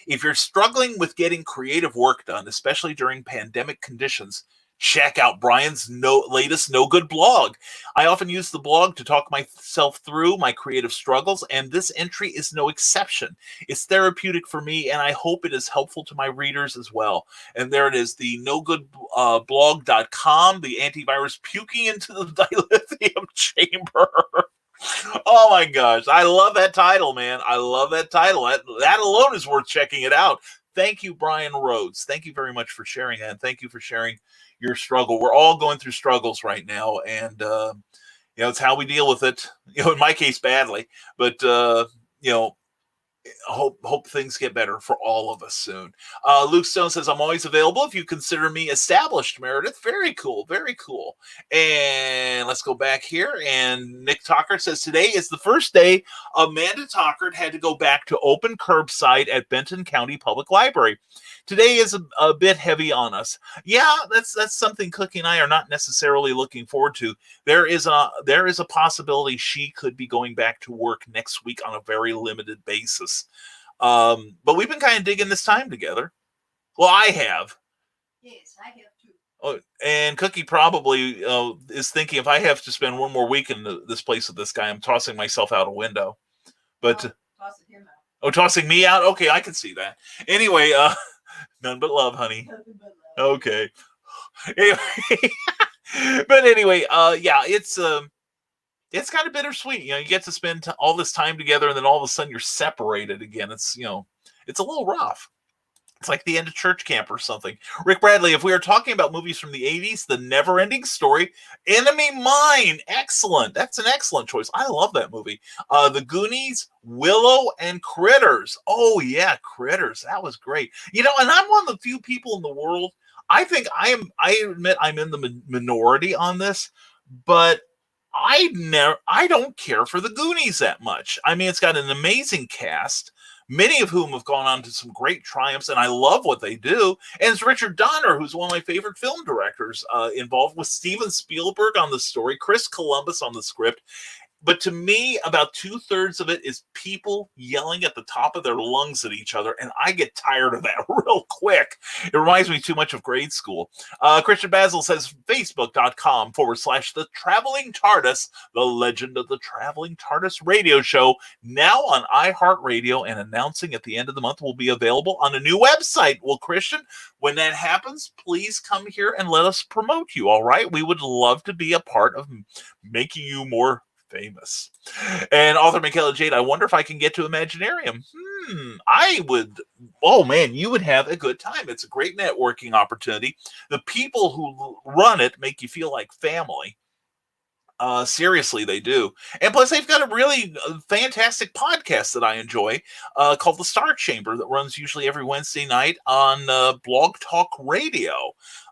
if you're struggling with getting creative work done, especially during pandemic conditions, check out Brian's latest No Good blog. I often use the blog to talk myself through my creative struggles, and this entry is no exception. It's therapeutic for me, and I hope it is helpful to my readers as well. And there it is, the nogoodblog.com, the antivirus puking into the dilithium chamber. Oh my gosh. I love that title, man. I love that title. That alone is worth checking it out. Thank you, Brian Rhodes. Thank you very much for sharing that. And thank you for sharing your struggle. We're all going through struggles right now. And, it's how we deal with it. In my case, badly. But, hope things get better for all of us soon. Luke Stone says, I'm always available if you consider me established, Meredith. Very cool. Very cool. And let's go back here. And Nick Tockert says, today is the first day Amanda Tockert had to go back to open curbside at Benton County Public Library. Today is a bit heavy on us. Yeah, that's something Cookie and I are not necessarily looking forward to. There is a possibility she could be going back to work next week on a very limited basis. But we've been kind of digging this time together. Well, I have. Yes, I have too. Oh, and Cookie probably is thinking, if I have to spend one more week in this place with this guy, I'm tossing myself out a window. But tossing him out. Oh, tossing me out? Okay, I can see that. Anyway, none but love, honey. Nothing but love. Okay. Anyway, but anyway, it's kind of bittersweet. You get to spend all this time together, and then all of a sudden you're separated again. It's it's a little rough. It's like the end of church camp or something. Rick Bradley, if we are talking about movies from the 80s, The Never-Ending Story, Enemy Mine, excellent. That's an excellent choice. I love that movie. The Goonies, Willow, and Critters. Oh, yeah, Critters. That was great. And I'm one of the few people in the world, I admit I'm in the minority on this, but I don't care for the Goonies that much. I mean, it's got an amazing cast, many of whom have gone on to some great triumphs, and I love what they do. And it's Richard Donner, who's one of my favorite film directors, involved with Steven Spielberg on the story, Chris Columbus on the script. But to me, about 2/3 of it is people yelling at the top of their lungs at each other, and I get tired of that real quick. It reminds me too much of grade school. Christian Basil says, Facebook.com/The Traveling TARDIS, the legend of the Traveling TARDIS radio show, now on iHeartRadio, and announcing at the end of the month will be available on a new website. Well, Christian, when that happens, please come here and let us promote you, all right? We would love to be a part of making you more famous. And author Michaela Jade, I wonder if I can get to Imaginarium. I would. Oh man, you would have a good time. It's a great networking opportunity. The people who run it make you feel like family. Seriously, they do. And plus, they've got a really fantastic podcast that I enjoy called The Star Chamber that runs usually every Wednesday night on Blog Talk Radio.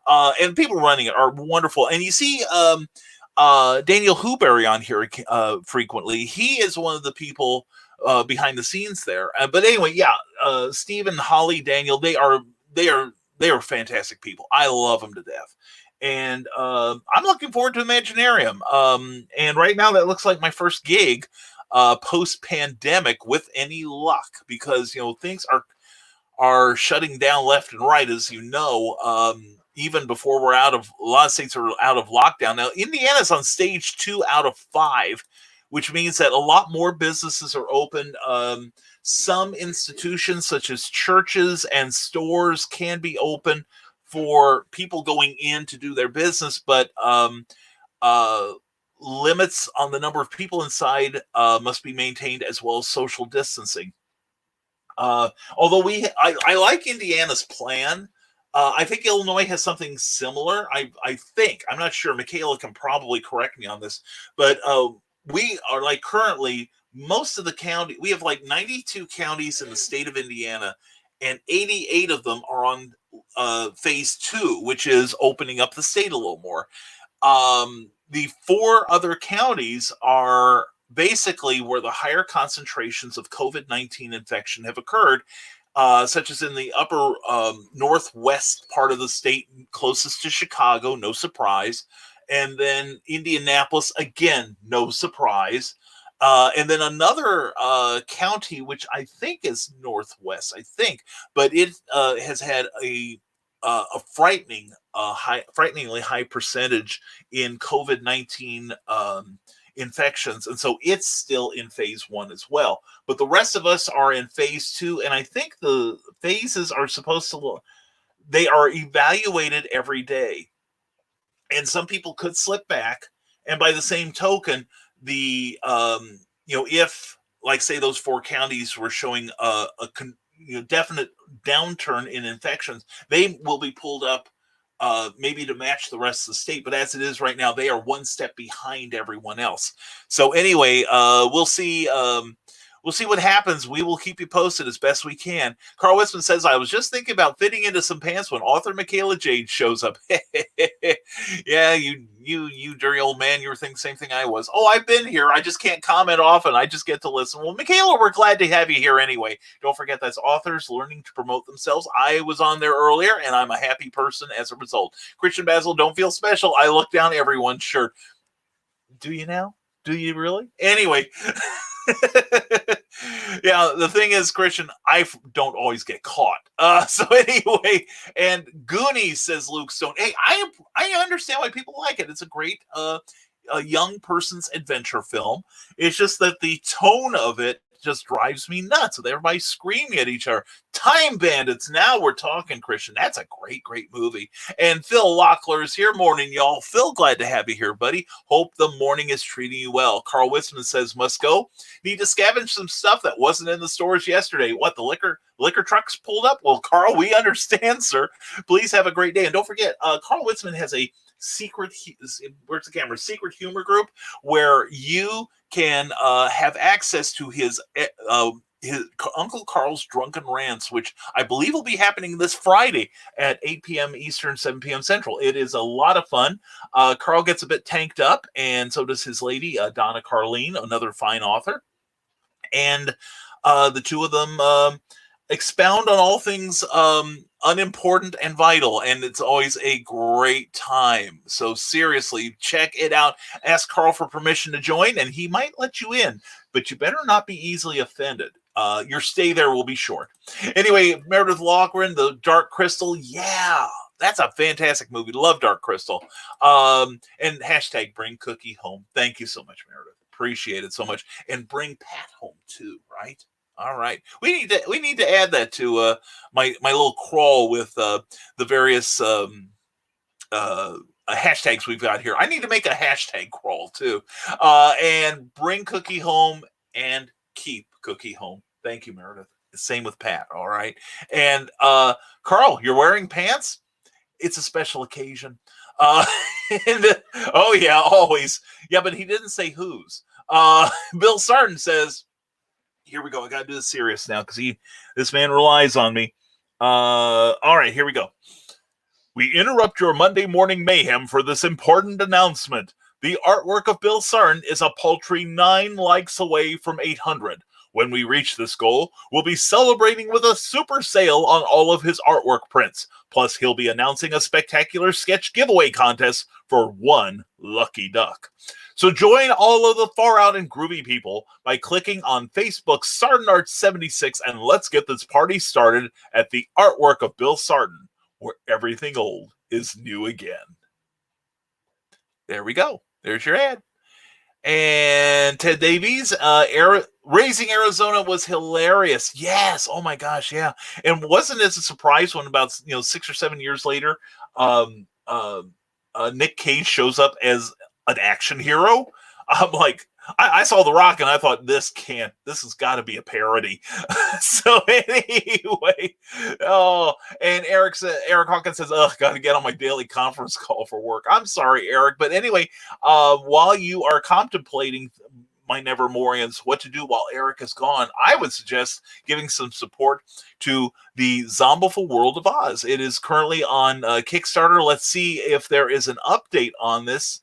And people running it are wonderful. And you see Daniel Huberry on here frequently. He is one of the people behind the scenes there. But anyway, yeah, Stephen, Holly, Daniel, they are fantastic people. I love them to death. And I'm looking forward to Imaginarium. And right now, that looks like my first gig post-pandemic with any luck, because things are shutting down left and right, as you know. Even before a lot of states are out of lockdown now. Indiana's on stage 2 out of 5, which means that a lot more businesses are open. Some institutions, such as churches and stores, can be open for people going in to do their business, but limits on the number of people inside must be maintained, as well as social distancing. Although I like Indiana's plan. I think Illinois has something similar. I think, I'm not sure. Michaela can probably correct me on this, but we are like currently most of the county. We have like 92 counties in the state of Indiana, and 88 of them are on phase 2, which is opening up the state a little more. The 4 other counties are basically where the higher concentrations of COVID-19 infection have occurred, such as in the upper northwest part of the state, closest to Chicago, no surprise. And then Indianapolis, again, no surprise. And then another county, which I think is northwest, but it has had a frighteningly high percentage in COVID-19 infections, and so it's still in phase 1 as well. But the rest of us are in phase 2, and I think the phases are they are evaluated every day, and some people could slip back. And by the same token, the if, like, say those 4 counties were showing a definite downturn in infections, they will be pulled up maybe to match the rest of the state. But as it is right now, they are one step behind everyone else. So anyway, we'll see. We'll see what happens. We will keep you posted as best we can. Carl Westman says, I was just thinking about fitting into some pants when author Michaela Jade shows up. Yeah, you dirty old man. You were thinking the same thing I was. Oh, I've been here. I just can't comment often. I just get to listen. Well, Michaela, we're glad to have you here anyway. Don't forget, that's authors learning to promote themselves. I was on there earlier, and I'm a happy person as a result. Christian Basil, don't feel special. I look down everyone's shirt. Do you now? Do you really? Anyway. Yeah, the thing is, Christian, I don't always get caught. So anyway, and Goonies, says Luke Stone. Hey, I understand why people like it. It's a great a young person's adventure film. It's just that the tone of it just drives me nuts with everybody screaming at each other. Time Bandits, now we're talking, Christian. That's a great movie. And Phil Lockler is here. Morning, y'all. Phil, glad to have you here, buddy. Hope the morning is treating you well. Carl Witzman says, must go. Need to scavenge some stuff that wasn't in the stores yesterday. What, the liquor trucks pulled up? Well, Carl, we understand, sir. Please have a great day. And don't forget, Carl Witzman has a secret humor group where you can have access to his Uncle Carl's Drunken Rants, which I believe will be happening this Friday at 8 p.m. Eastern, 7 p.m. Central. It is a lot of fun. Carl gets a bit tanked up, and so does his lady, Donna Carlene, another fine author. And the two of them expound on all things unimportant and vital, and it's always a great time. So seriously, check it out. Ask Carl for permission to join, and he might let you in, but you better not be easily offended. Your stay there will be short. Anyway, Meredith Loughran, The Dark Crystal. Yeah, that's a fantastic movie. Love Dark Crystal. And hashtag bring Cookie home. Thank you so much, Meredith. Appreciate it so much. And bring Pat home too, right? All right. We need to add that to my little crawl with the various hashtags we've got here. I need to make a hashtag crawl too. And bring Cookie home and keep Cookie home. Thank you, Meredith. Same with Pat. All right. And Carl, you're wearing pants? It's a special occasion. Uh, and, oh yeah, always. Yeah, but he didn't say whose. Bill Sarton says, here we go. I got to do this serious now because this man relies on me. All right, here we go. We interrupt your Monday morning mayhem for this important announcement. The artwork of Bill Sarton is a paltry 9 likes away from 800. When we reach this goal, we'll be celebrating with a super sale on all of his artwork prints. Plus, he'll be announcing a spectacular sketch giveaway contest for one lucky duck. So join all of the far out and groovy people by clicking on Facebook's Sarton Art 76 and let's get this party started at the artwork of Bill Sarton, where everything old is new again. There we go. There's your ad. And Ted Davies, Raising Arizona was hilarious. Yes. Oh my gosh. Yeah. And wasn't it a surprise when about 6 or 7 years later, Nick Cage shows up as an action hero? I'm like, I saw The Rock and I thought this has got to be a parody. So anyway, and Eric Hawkins says, got to get on my daily conference call for work. I'm sorry, Eric. But anyway, while you are contemplating my Nevermorians, what to do while Eric is gone, I would suggest giving some support to the Zombiful World of Oz. It is currently on Kickstarter. Let's see if there is an update on this.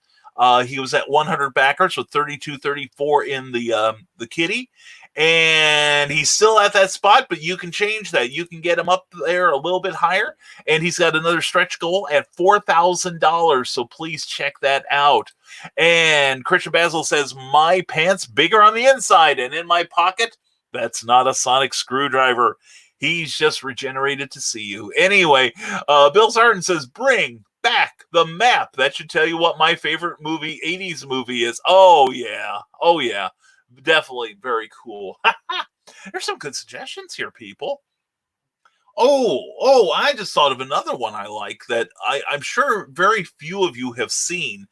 He was at 100 backers with 32.34 in the kitty, and he's still at that spot, but you can change that. You can get him up there a little bit higher, and he's got another stretch goal at $4,000, so please check that out. And Christian Basil says, my pants bigger on the inside and in my pocket? That's not a sonic screwdriver. He's just regenerated to see you. Anyway, Bill Sarton says, bring back the map. That should tell you what my favorite 80s movie is. Oh yeah, definitely very cool. There's some good suggestions here, people. I just thought of another one I like that I'm sure very few of you have seen,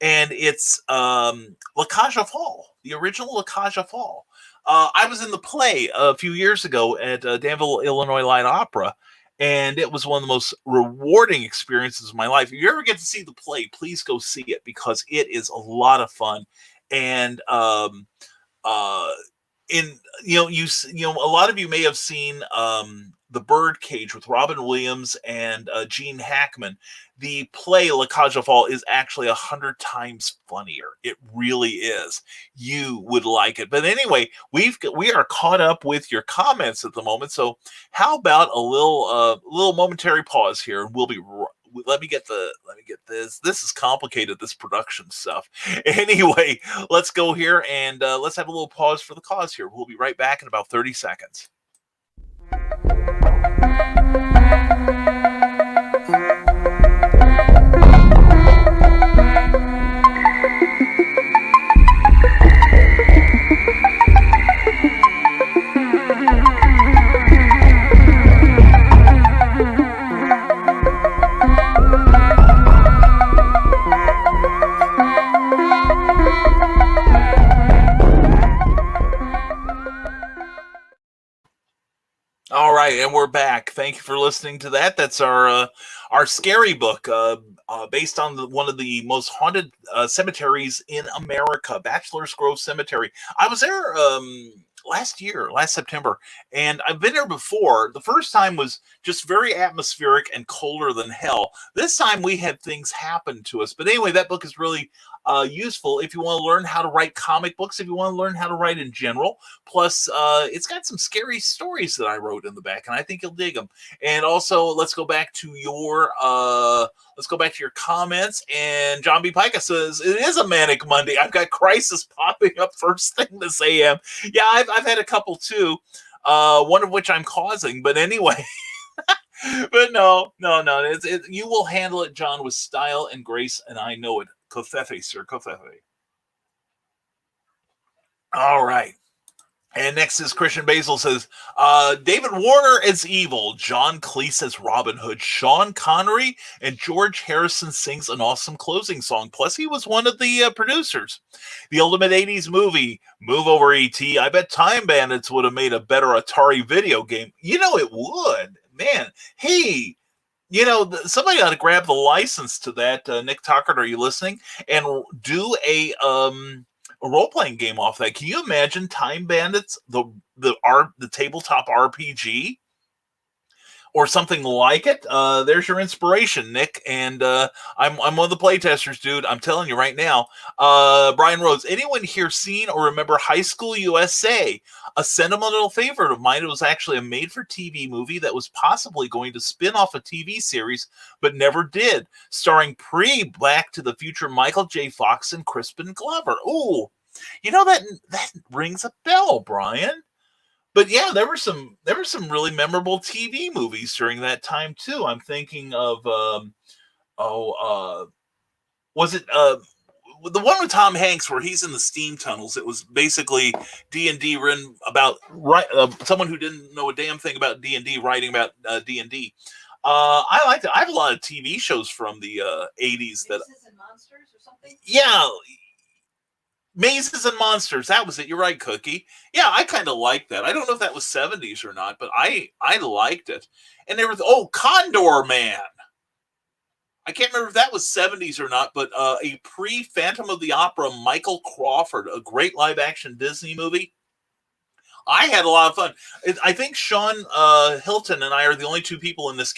and it's La Cage aux Folles, the original La Cage aux Folles. I was in the play a few years ago at Danville, Illinois Light Opera, and it was one of the most rewarding experiences of my life. If you ever get to see the play, please go see it because it is a lot of fun. And a lot of you may have seen The Birdcage with Robin Williams and Gene Hackman. The play La Cage aux Folles is actually 100 times funnier. It really is. You would like it. But anyway, we are caught up with your comments at the moment. So how about a little momentary pause here, and we'll be. Let me get this. This is complicated, this production stuff. Anyway, let's go here and let's have a little pause for the cause here. We'll be right back in about 30 seconds. All right, and we're back. Thank you for listening to that. That's our scary book based on one of the most haunted cemeteries in America, Bachelor's Grove Cemetery. I was there last September, and I've been there before. The first time was just very atmospheric and colder than hell. This time we had things happen to us. But anyway, that book is really useful if you want to learn how to write comic books, if you want to learn how to write in general. Plus, it's got some scary stories that I wrote in the back, and I think you'll dig them. And also, let's go back to your comments. And John B. Pica says it is a manic Monday. I've got Crisis popping up first thing this AM. Yeah, I've had a couple too. One of which I'm causing, but anyway. But no. You will handle it, John, with style and grace, and I know it. Kofefe, sir, Kofefe. All right. And next is Christian Basil says, David Warner as Evil, John Cleese as Robin Hood, Sean Connery, and George Harrison sings an awesome closing song. Plus, he was one of the producers. The ultimate 80s movie, Move Over E.T. I bet Time Bandits would have made a better Atari video game. You know it would. Man, hey, somebody ought to grab the license to that. Nick Tucker, are you listening? And do a role-playing game off that. Can you imagine Time Bandits, the tabletop RPG? Or something like it. There's your inspiration, Nick. And I'm one of the playtesters, dude. I'm telling you right now. Brian Rhodes, anyone here seen or remember High School USA? A sentimental favorite of mine. It was actually a made-for-TV movie that was possibly going to spin off a TV series, but never did. Starring pre-Back to the Future Michael J. Fox and Crispin Glover. Ooh, that rings a bell, Brian. But yeah, there were some really memorable TV movies during that time too. I'm thinking of was it the one with Tom Hanks where he's in the steam tunnels? It was basically D&D written about someone who didn't know a damn thing about D&D writing about D&D. I liked it. I have a lot of TV shows from the 80s that. Mazes and Monsters or something? Yeah. Mazes and Monsters. That was it. You're right, Cookie. Yeah, I kind of liked that. I don't know if that was 70s or not, but I liked it. And there was, Condor Man. I can't remember if that was 70s or not, but a pre-Phantom of the Opera Michael Crawford, a great live-action Disney movie. I had a lot of fun. I think Sean Hilton and I are the only two people in this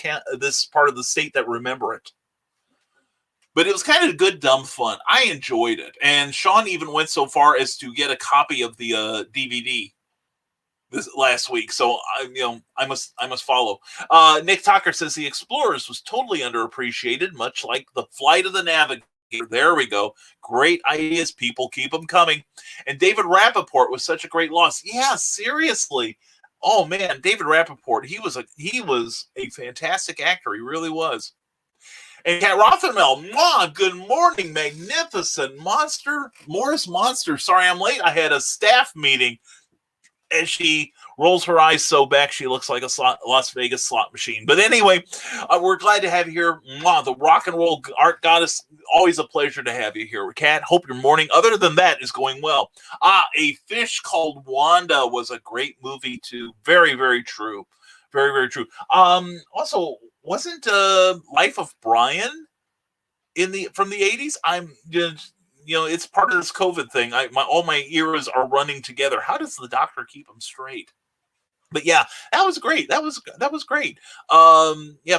part of the state that remember it. But it was kind of good, dumb fun. I enjoyed it. And Sean even went so far as to get a copy of the DVD this last week. So I must follow. Nick Tucker says The Explorers was totally underappreciated, much like The Flight of the Navigator. There we go. Great ideas, people. Keep them coming. And David Rappaport was such a great loss. Yeah, seriously. Oh man, David Rappaport. He was a fantastic actor. He really was. And Kat Rothermel, good morning, magnificent Morris Monster. Sorry I'm late. I had a staff meeting. As she rolls her eyes so back, she looks like a Las Vegas slot machine. But anyway, we're glad to have you here. The rock and roll art goddess, always a pleasure to have you here. Kat, hope your morning, other than that, is going well. A Fish Called Wanda was a great movie too. Very, very true. Very, very true. Also, wasn't Life of Brian from the 80s? It's part of this COVID thing. All my eras are running together. How does the doctor keep them straight? But yeah, that was great. That was great.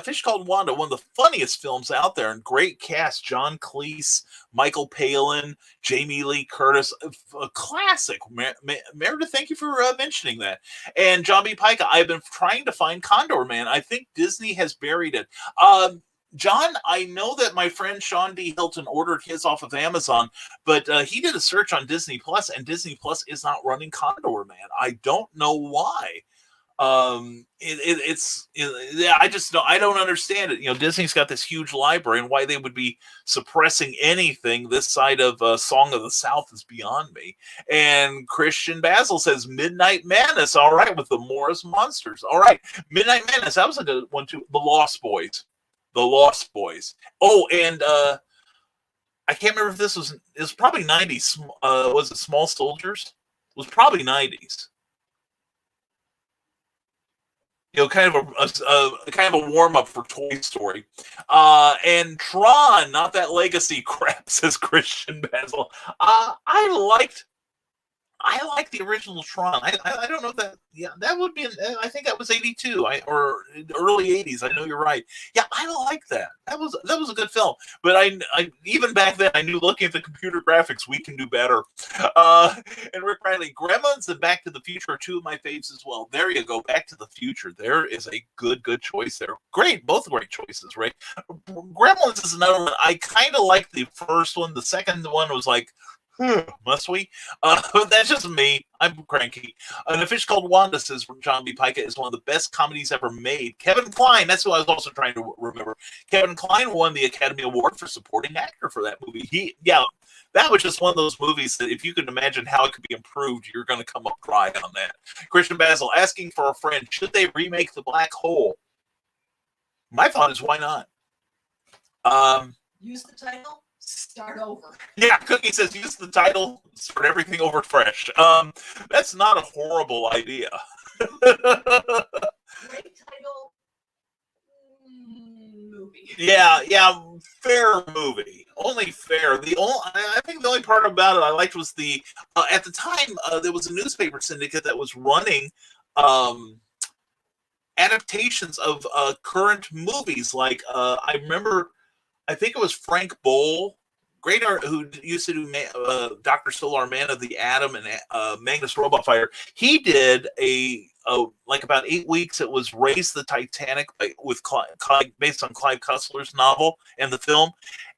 Fish Called Wanda, one of the funniest films out there, and great cast: John Cleese, Michael Palin, Jamie Lee Curtis, a classic. Meredith, thank you for mentioning that. And John B. Pica, I've been trying to find Condor Man. I think Disney has buried it. John, I know that my friend Sean D. Hilton ordered his off of Amazon, but he did a search on Disney Plus, and Disney Plus is not running Condor Man. I don't know why. I just I don't understand it. Disney's got this huge library, and why they would be suppressing anything this side of Song of the South is beyond me. And Christian Basil says Midnight Madness. All right, with the Morris Monsters. All right, Midnight Madness. That was a good one too. The Lost Boys. Oh, and I can't remember if it was probably 90s. Was it Small Soldiers? It was probably 90s. Kind of a warm up for Toy Story, and Tron, not that legacy crap, says Christian Basil. I liked the original Tron. I don't know if that. Yeah, that would be. I think that was 82 or early 80s. I know you're right. Yeah, I like that. That was a good film. But I even back then I knew, looking at the computer graphics, we can do better. And Rick Riley, Gremlins and Back to the Future are two of my faves as well. There you go, Back to the Future. There is a good choice there. Great, both great choices, right? Gremlins is another one. I kind of like the first one. The second one was like, must we? That's just me. I'm cranky. And A Fish Called Wanda, says from John B. Pica, is one of the best comedies ever made. Kevin Kline, that's who I was also trying to remember. Kevin Kline won the Academy Award for supporting actor for that movie. That was just one of those movies that if you can imagine how it could be improved, you're going to come up dry on that. Christian Basil, asking for a friend, should they remake The Black Hole? My thought is, why not? Use the title. Start over. Yeah, Cookie says use the title, start everything over fresh. That's not a horrible idea. Great title. Yeah, fair movie. Only fair. I think the only part about it I liked was at the time there was a newspaper syndicate that was running um, adaptations of current movies. Like I remember, I think it was Frank Bowl, great art, who used to do Dr. Solar, Man of the Atom, and Magnus Robot Fighter. He did like about 8 weeks. It was Race the Titanic based on Clive Cussler's novel and the film.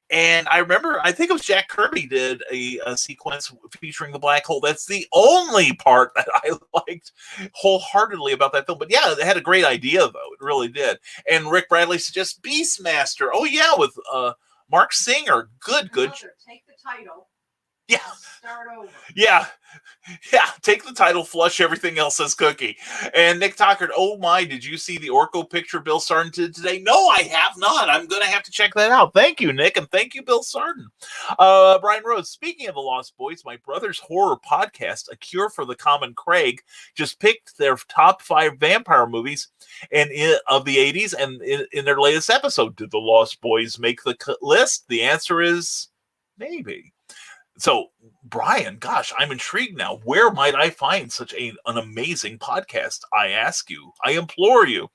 And I remember, I think it was Jack Kirby did a sequence featuring the black hole. That's the only part that I liked wholeheartedly about that film. But yeah, it had a great idea, though. It really did. And Rick Bradley suggests Beastmaster. Oh, yeah, with Mark Singer. Good. Take the title. Yeah. Start over. Yeah. Take the title, flush everything else as Cookie. And Nick Tockard, oh my, did you see the Orko picture Bill Sarden did today? No, I have not. I'm going to have to check that out. Thank you, Nick, and thank you, Bill Sarden. Brian Rose, speaking of the Lost Boys, my brother's horror podcast, A Cure for the Common Craig, just picked their top 5 vampire movies of the 80s, and in their latest episode, did the Lost Boys make the list? The answer is maybe. So, Brian, gosh, I'm intrigued now. Where might I find such an amazing podcast? I ask you. I implore you.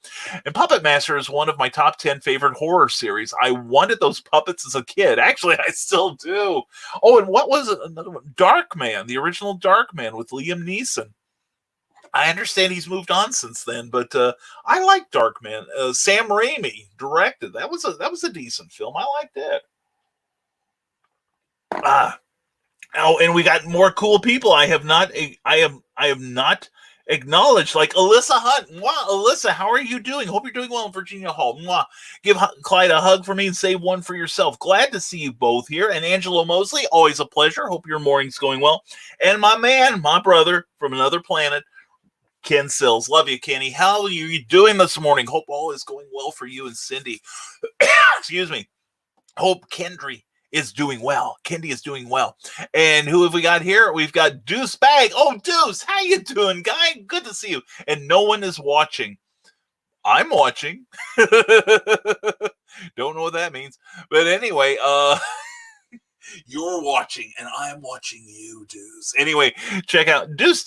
And Puppet Master is one of my top 10 favorite horror series. I wanted those puppets as a kid. Actually, I still do. Oh, and what was it? Another one? Darkman, the original Darkman with Liam Neeson. I understand he's moved on since then, but I like Darkman. Sam Raimi directed. That was a decent film. I liked it. Oh, and we got more cool people I have not acknowledged, like Alyssa Hunt. Mwah, Alyssa, how are you doing? Hope you're doing well in Virginia Hall. Mwah. Give Clyde a hug for me and save one for yourself. Glad to see you both here. And Angelo Mosley, always a pleasure. Hope your morning's going well. And my man, my brother from another planet, Ken Sills. Love you, Kenny. How are you doing this morning? Hope all is going well for you and Cindy. Excuse me. Hope Kendry is doing well. Kendi is doing well. And who have we got here? We've got Deuce Bag. Oh, Deuce, how you doing, guy? Good to see you. And no one is watching. I'm watching. Don't know what that means. But anyway, you're watching and I'm watching you, Deuce. Anyway, check out Deuce.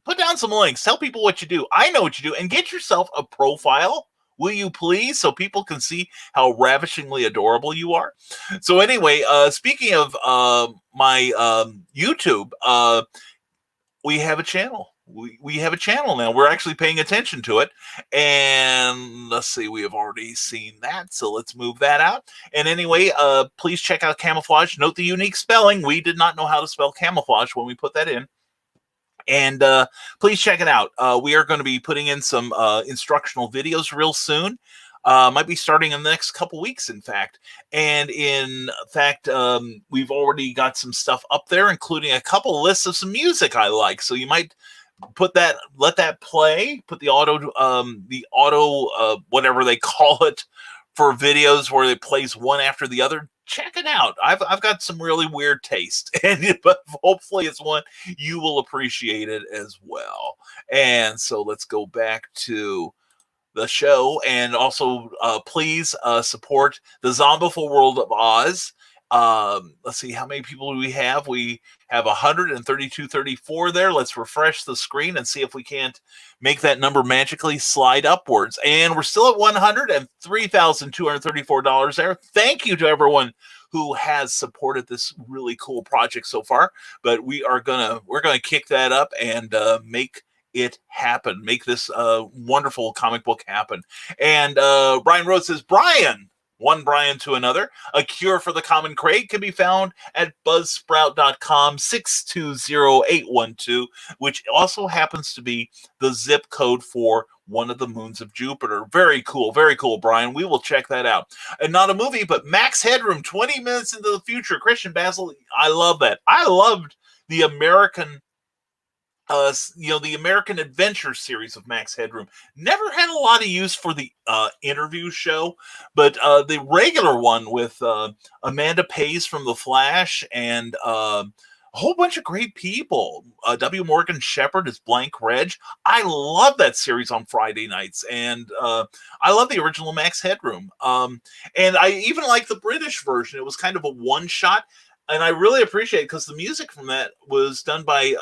Put down some links. Tell people what you do. I know what you do. And get yourself a profile. Will you please, so people can see how ravishingly adorable you are? So anyway, speaking of my YouTube, we have a channel. We have a channel now. We're actually paying attention to it. And let's see, we have already seen that. So let's move that out. And anyway, please check out Camouflage. Note the unique spelling. We did not know how to spell camouflage when we put that in. And please check it out. We are going to be putting in some instructional videos real soon. Might be starting in the next couple weeks, in fact. And in fact, we've already got some stuff up there, including a couple lists of some music I like. So you might let that play, put the auto, whatever they call it, for videos where it plays one after the other. Check it out. I've got some really weird taste, but hopefully it's one you will appreciate it as well. And so let's go back to the show, and also please support the Zombiful World of Oz. Let's see, how many people do we have? We have 132.34 there. Let's refresh the screen and see if we can't make that number magically slide upwards. And we're still at $103,234 there. Thank you to everyone who has supported this really cool project so far. But we're gonna kick that up and make it happen. Make this wonderful comic book happen. And Brian Rhodes says, Brian, one Brian to another, A Cure for the Common Craig can be found at buzzsprout.com 620812, which also happens to be the zip code for one of the moons of Jupiter. Very cool, Brian. We will check that out. And not a movie, but Max Headroom, 20 minutes into the future. Christian Basil, I love that. I loved the American the American Adventure series of Max Headroom. Never had a lot of use for the interview show, but the regular one with Amanda Pays from The Flash and a whole bunch of great people. W. Morgan Shepherd is Blank Reg. I love that series on Friday nights, and I love the original Max Headroom. And I even like the British version. It was kind of a one shot, and I really appreciate it because the music from that was done by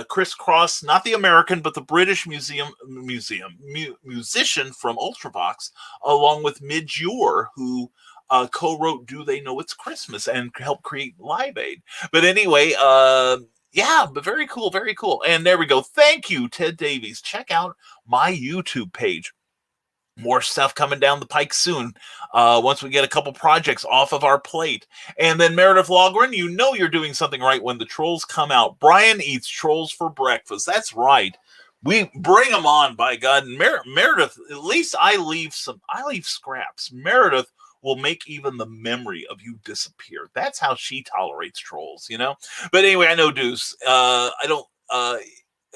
Chris Cross, not the American, but the British musician from Ultravox, along with Midge Ure, who co-wrote "Do They Know It's Christmas" and helped create Live Aid. But anyway, yeah, but very cool, very cool. And there we go. Thank you, Ted Davies. Check out my YouTube page. More stuff coming down the pike soon once we get a couple projects off of our plate. And then Meredith Logren, you know you're doing something right when the trolls come out. Brian eats trolls for breakfast. That's right. We bring them on, by God. And Meredith, at least I leave scraps. Meredith will make even the memory of you disappear. That's how she tolerates trolls, you know? But anyway, I know Deuce. I don't...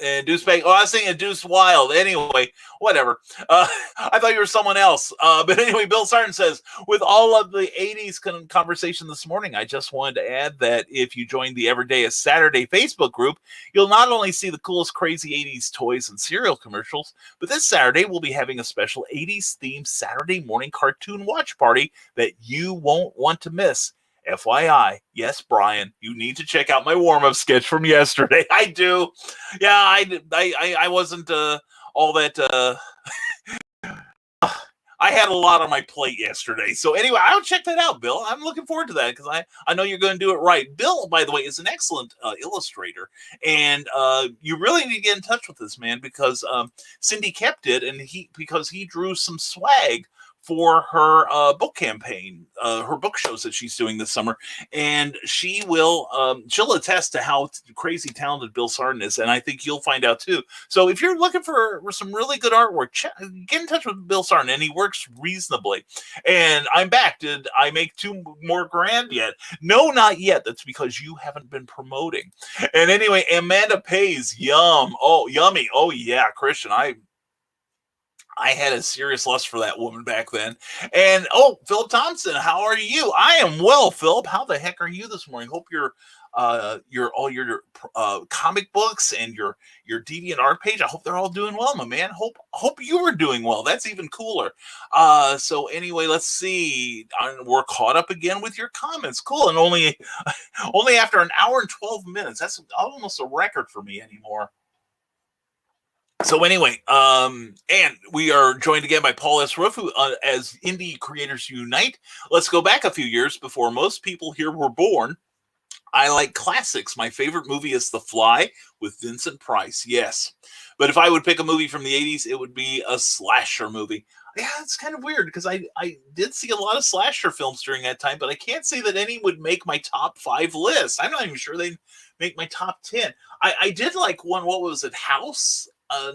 and Deuce Bank. Oh, I was thinking Deuce Wild. Anyway, whatever. I thought you were someone else. But anyway, Bill Sarton says, with all of the 80s conversation this morning, I just wanted to add that if you join the Everyday is Saturday Facebook group, you'll not only see the coolest crazy 80s toys and cereal commercials, but this Saturday we'll be having a special 80s themed Saturday morning cartoon watch party that you won't want to miss. FYI, yes, Brian, you need to check out my warm-up sketch from yesterday. I do. Yeah, I wasn't all that... I had a lot on my plate yesterday. So anyway, I'll check that out, Bill. I'm looking forward to that because I know you're going to do it right. Bill, by the way, is an excellent illustrator. And you really need to get in touch with this man because Cindy kept it, and because he drew some swag for her book campaign, her book shows that she's doing this summer. And she'll attest to how crazy talented Bill Sarton is. And I think you'll find out too. So if you're looking for some really good artwork, get in touch with Bill Sarton, and he works reasonably. And I'm back. Did I make $2 more grand yet? No, not yet. That's because you haven't been promoting. And anyway, Amanda Pays, yummy. Oh yeah, Christian, I had a serious lust for that woman back then. And Philip Thompson, how are you? I am well, Philip. How the heck are you this morning? Hope your comic books and your DeviantArt page, I hope they're all doing well, my man. Hope you were doing well. That's even cooler. So anyway, let's see. We're caught up again with your comments. Cool. And only after an hour and 12 minutes. That's almost a record for me anymore. So anyway, and we are joined again by Paul S. Roof, who, as Indie Creators Unite. Let's go back a few years before most people here were born. I like classics. My favorite movie is The Fly with Vincent Price. Yes. But if I would pick a movie from the 80s, it would be a slasher movie. Yeah, it's kind of weird because I did see a lot of slasher films during that time, but I can't say that any would make my top 5 list. I'm not even sure they'd make my top 10. I did like one, what was it, House?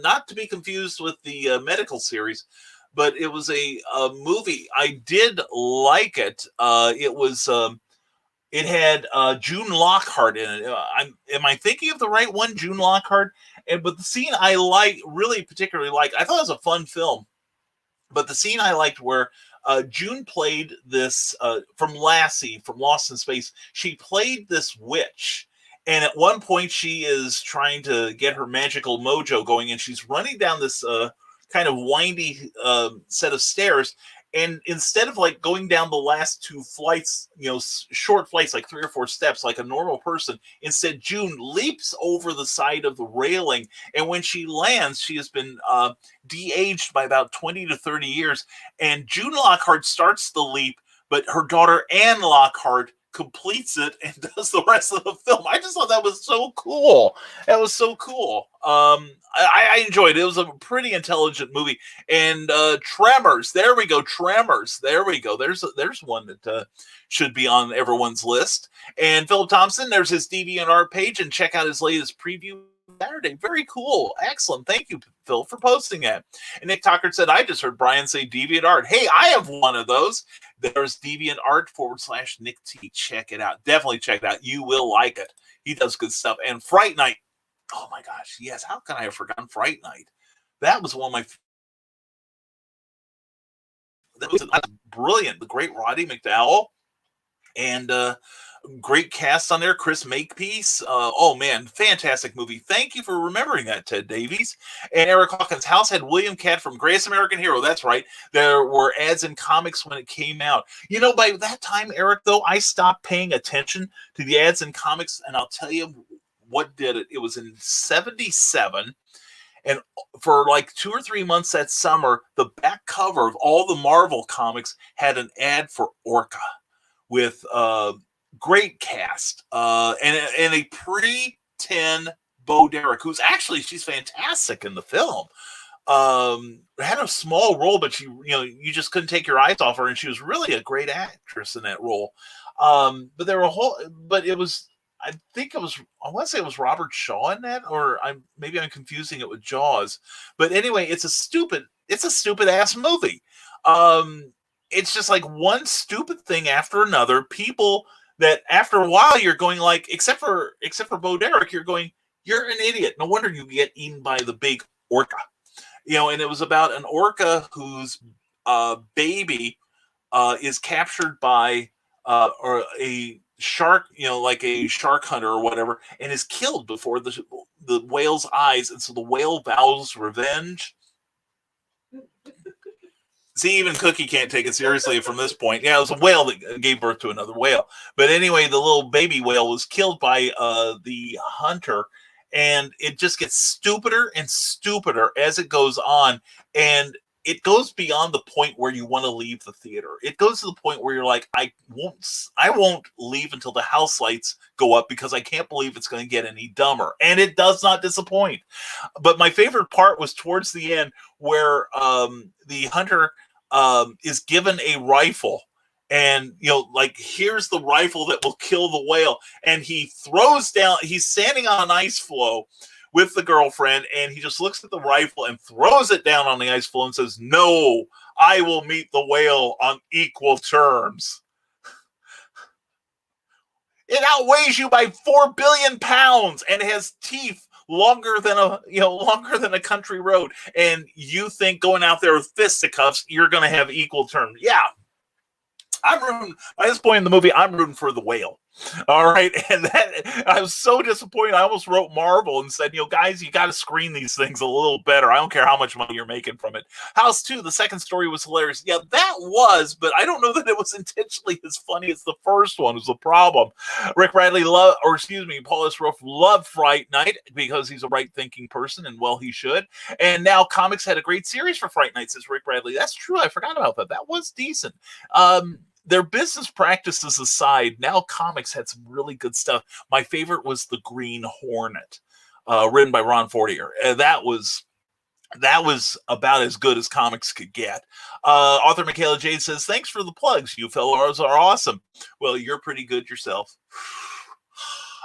Not to be confused with the medical series, but it was a movie. I did like it. It had June Lockhart in it. Am I thinking of the right one, June Lockhart? But the scene I particularly liked, I thought it was a fun film. But the scene I liked where June played this from Lassie from Lost in Space. She played this witch. And at one point, she is trying to get her magical mojo going, and she's running down this kind of windy set of stairs. And instead of like going down the last 2 flights, short flights, like 3 or 4 steps, like a normal person, instead June leaps over the side of the railing. And when she lands, she has been de-aged by about 20 to 30 years. And June Lockhart starts the leap, but her daughter Anne Lockhart completes it and does the rest of the film. I just thought that was so cool. That was so cool. I enjoyed it. It was a pretty intelligent movie. And Tremors. There we go. Tremors. There we go. There's one that should be on everyone's list. And Philip Thompson, there's his DeviantArt page, and check out his latest preview Saturday. Very cool. Excellent. Thank you, Phil, for posting that. And Nick Tucker said, I just heard Brian say DeviantArt. Hey, I have one of those. There's DeviantArt/Nick T. Check it out. Definitely check it out. You will like it. He does good stuff. And Fright Night. Oh my gosh. Yes. How can I have forgotten Fright Night? That was one of my. That was brilliant. The great Roddy McDowell. And Great cast on there. Chris Makepeace. Oh man, fantastic movie. Thank you for remembering that, Ted Davies. And Eric Hawkins' house had William Cat from Greatest American Hero. That's right. There were ads in comics when it came out. You know, by that time, Eric, though, I stopped paying attention to the ads in comics, and I'll tell you what did it. It was in '77. And for like 2 or 3 months that summer, the back cover of all the Marvel comics had an ad for Orca with great cast and a pre-10 Bo Derek, who's actually, she's fantastic in the film. Had a small role, but she, you just couldn't take your eyes off her, and she was really a great actress in that role. But it was, I want to say it was Robert Shaw in that, or I'm confusing it with Jaws. But anyway, it's a stupid ass movie. It's just like one stupid thing after another. People that after a while you're going like, except for Bo Derek, you're going, you're an idiot. No wonder you get eaten by the big orca. And it was about an orca whose baby is captured by or a shark, like a shark hunter or whatever, and is killed before the whale's eyes, and so the whale vows revenge. See, even Cookie can't take it seriously from this point. Yeah, it was a whale that gave birth to another whale. But anyway, the little baby whale was killed by the hunter, and it just gets stupider and stupider as it goes on. And it goes beyond the point where you want to leave the theater. It goes to the point where you're like, I won't leave until the house lights go up, because I can't believe it's going to get any dumber. And it does not disappoint. But my favorite part was towards the end, where the hunter is given a rifle, and like, here's the rifle that will kill the whale, and he's standing on an ice floe with the girlfriend, and he just looks at the rifle and throws it down on the ice floe and says, "No, I will meet the whale on equal terms." It outweighs you by 4 billion pounds and has teeth longer than a country road. And you think going out there with fisticuffs, you're going to have equal terms. Yeah. I'm rooting, at this point in the movie, I'm rooting for the whale. All right. And that, I was so disappointed. I almost wrote Marvel and said, guys, you got to screen these things a little better. I don't care how much money you're making from it. House 2, the second story was hilarious. Yeah, that was, but I don't know that it was intentionally as funny as the first one was the problem. Rick Bradley Paul S. Ruff loved Fright Night because he's a right-thinking person, and well, he should. And now comics had a great series for Fright Night, says Rick Bradley. That's true. I forgot about that. That was decent. Their business practices aside, now comics had some really good stuff. My favorite was The Green Hornet, written by Ron Fortier. That was about as good as comics could get. Author Michaela Jade says, "Thanks for the plugs. You fellows are awesome." Well, you're pretty good yourself.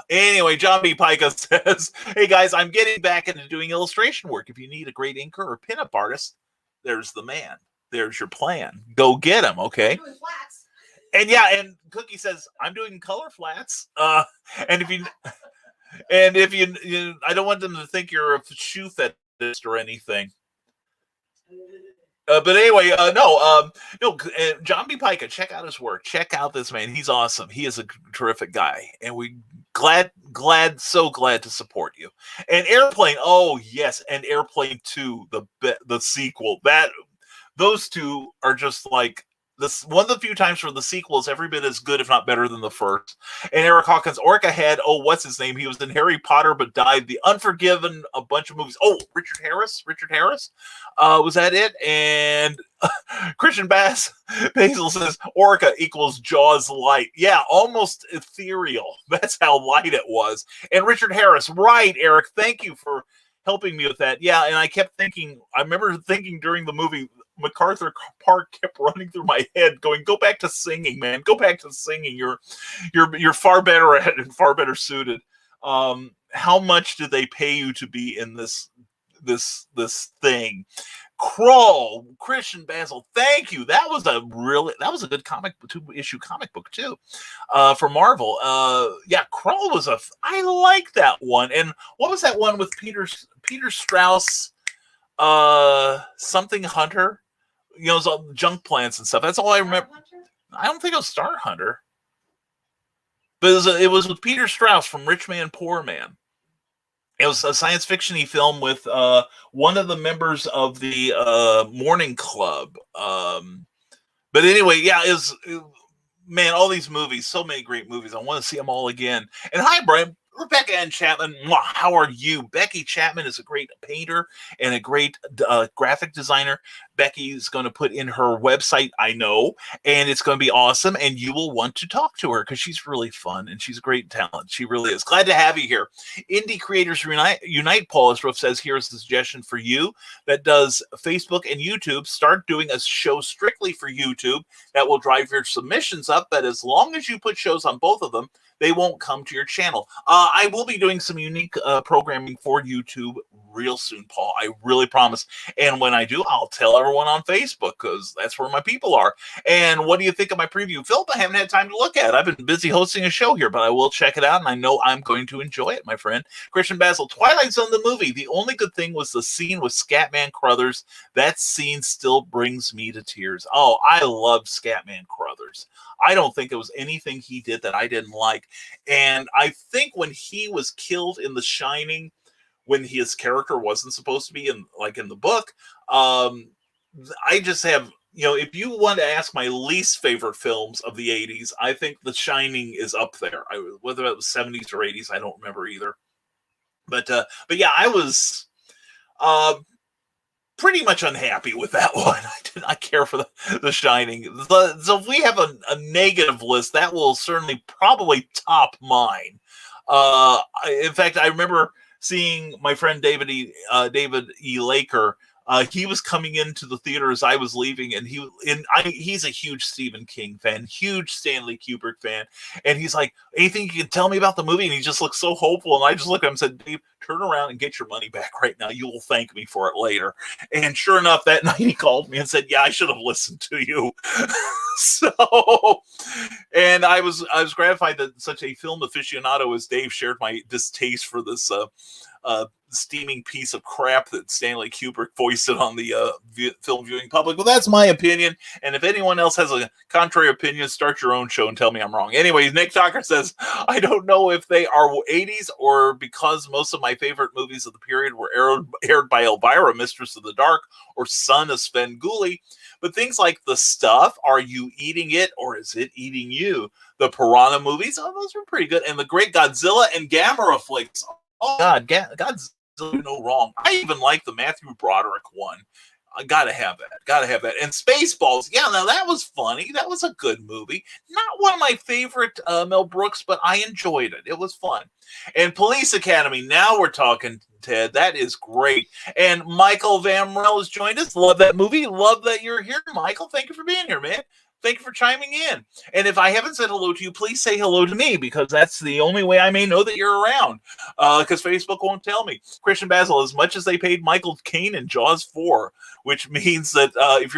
Anyway, John B. Pica says, "Hey guys, I'm getting back into doing illustration work. If you need a great inker or pinup artist, there's the man. There's your plan. Go get him, okay?" And yeah, and Cookie says, "I'm doing color flats." And if you, I don't want them to think you're a shoe fetishist or anything. But anyway, no, John B. Pica, check out his work. Check out this man. He's awesome. He is a terrific guy, and we so glad to support you. And Airplane, oh yes, and Airplane 2, the sequel. Those two are just like, this one of the few times where the sequel is every bit as good, if not better, than the first. And Eric Hawkins' Orca had, what's his name? He was in Harry Potter but died. The Unforgiven, a bunch of movies. Oh, Richard Harris. Was that it? And Christian Basil says Orca equals Jaws light. Yeah, almost ethereal. That's how light it was. And Richard Harris, right, Eric? Thank you for helping me with that. Yeah, and I remember thinking during the movie, MacArthur Park kept running through my head, going, "Go back to singing, man. Go back to singing. You're far better at it and far better suited." How much did they pay you to be in this thing? Crawl, Christian Basil, thank you. That was a good 2-issue comic book too, for Marvel. Yeah, Crawl was I like that one. And what was that one with Peter Strauss? Something Hunter. It was all junk plants and stuff. That's all I remember. I don't think it was Star Hunter. But it was with Peter Strauss from Rich Man, Poor Man. It was a science fiction-y film with one of the members of the Morning Club. But anyway, yeah, man, all these movies, so many great movies. I want to see them all again. And hi, Brian. Rebecca Ann Chapman, how are you? Becky Chapman is a great painter and a great graphic designer. Becky's going to put in her website, I know, and it's going to be awesome. And you will want to talk to her because she's really fun and she's a great talent. She really is. Glad to have you here. Indie Creators Unite, Paul Esruff says, here's a suggestion for you that does Facebook and YouTube. Start doing a show strictly for YouTube that will drive your submissions up. But as long as you put shows on both of them, they won't come to your channel. I will be doing some unique programming for YouTube real soon, Paul. I really promise. And when I do, I'll tell everyone on Facebook because that's where my people are. And what do you think of my preview? Philip, I haven't had time to look at it. I've been busy hosting a show here, but I will check it out, and I know I'm going to enjoy it, my friend. Christian Basil, Twilight Zone, the movie. The only good thing was the scene with Scatman Crothers. That scene still brings me to tears. Oh, I love Scatman Crothers. I don't think there was anything he did that I didn't like. And I think when he was killed in The Shining, when his character wasn't supposed to be in the book, I just have, if you want to ask my least favorite films of the 80s, I think The Shining is up there. Whether it was 70s or 80s, I don't remember either. But yeah, I was pretty much unhappy with that one. I did not care for the Shining. So if we have a negative list, that will certainly probably top mine. In fact, I remember seeing my friend David E. Laker. He was coming into the theater as I was leaving, and he's a huge Stephen King fan, huge Stanley Kubrick fan, and he's like, anything you can tell me about the movie? And he just looked so hopeful, and I just looked at him and said, Dave, turn around and get your money back right now. You will thank me for it later. And sure enough, that night he called me and said, yeah, I should have listened to you. And I was gratified that such a film aficionado as Dave shared my distaste for this steaming piece of crap that Stanley Kubrick foisted on the film viewing public. Well, that's my opinion. And if anyone else has a contrary opinion, start your own show and tell me I'm wrong. Anyways, Nick Tucker says, I don't know if they are 80s or because most of my favorite movies of the period were aired by Elvira, Mistress of the Dark, or Son of Svengoolie. But things like The Stuff, Are You Eating It or Is It Eating You? The Piranha movies, those were pretty good. And the great Godzilla and Gamera flicks. Oh, God, Godzilla, no wrong. I even like the Matthew Broderick one. I gotta have that. And Spaceballs, yeah, now that was funny. That was a good movie. Not one of my favorite Mel Brooks, but I enjoyed it. It was fun. And Police Academy, now we're talking, Ted. That is great. And Michael Van Mrel has joined us. Love that movie. Love that you're here, Michael. Thank you for being here, man. Thank you for chiming in. And if I haven't said hello to you, please say hello to me, because that's the only way I may know that you're around, because Facebook won't tell me. Christian Basil, as much as they paid Michael Caine in Jaws 4, which means that if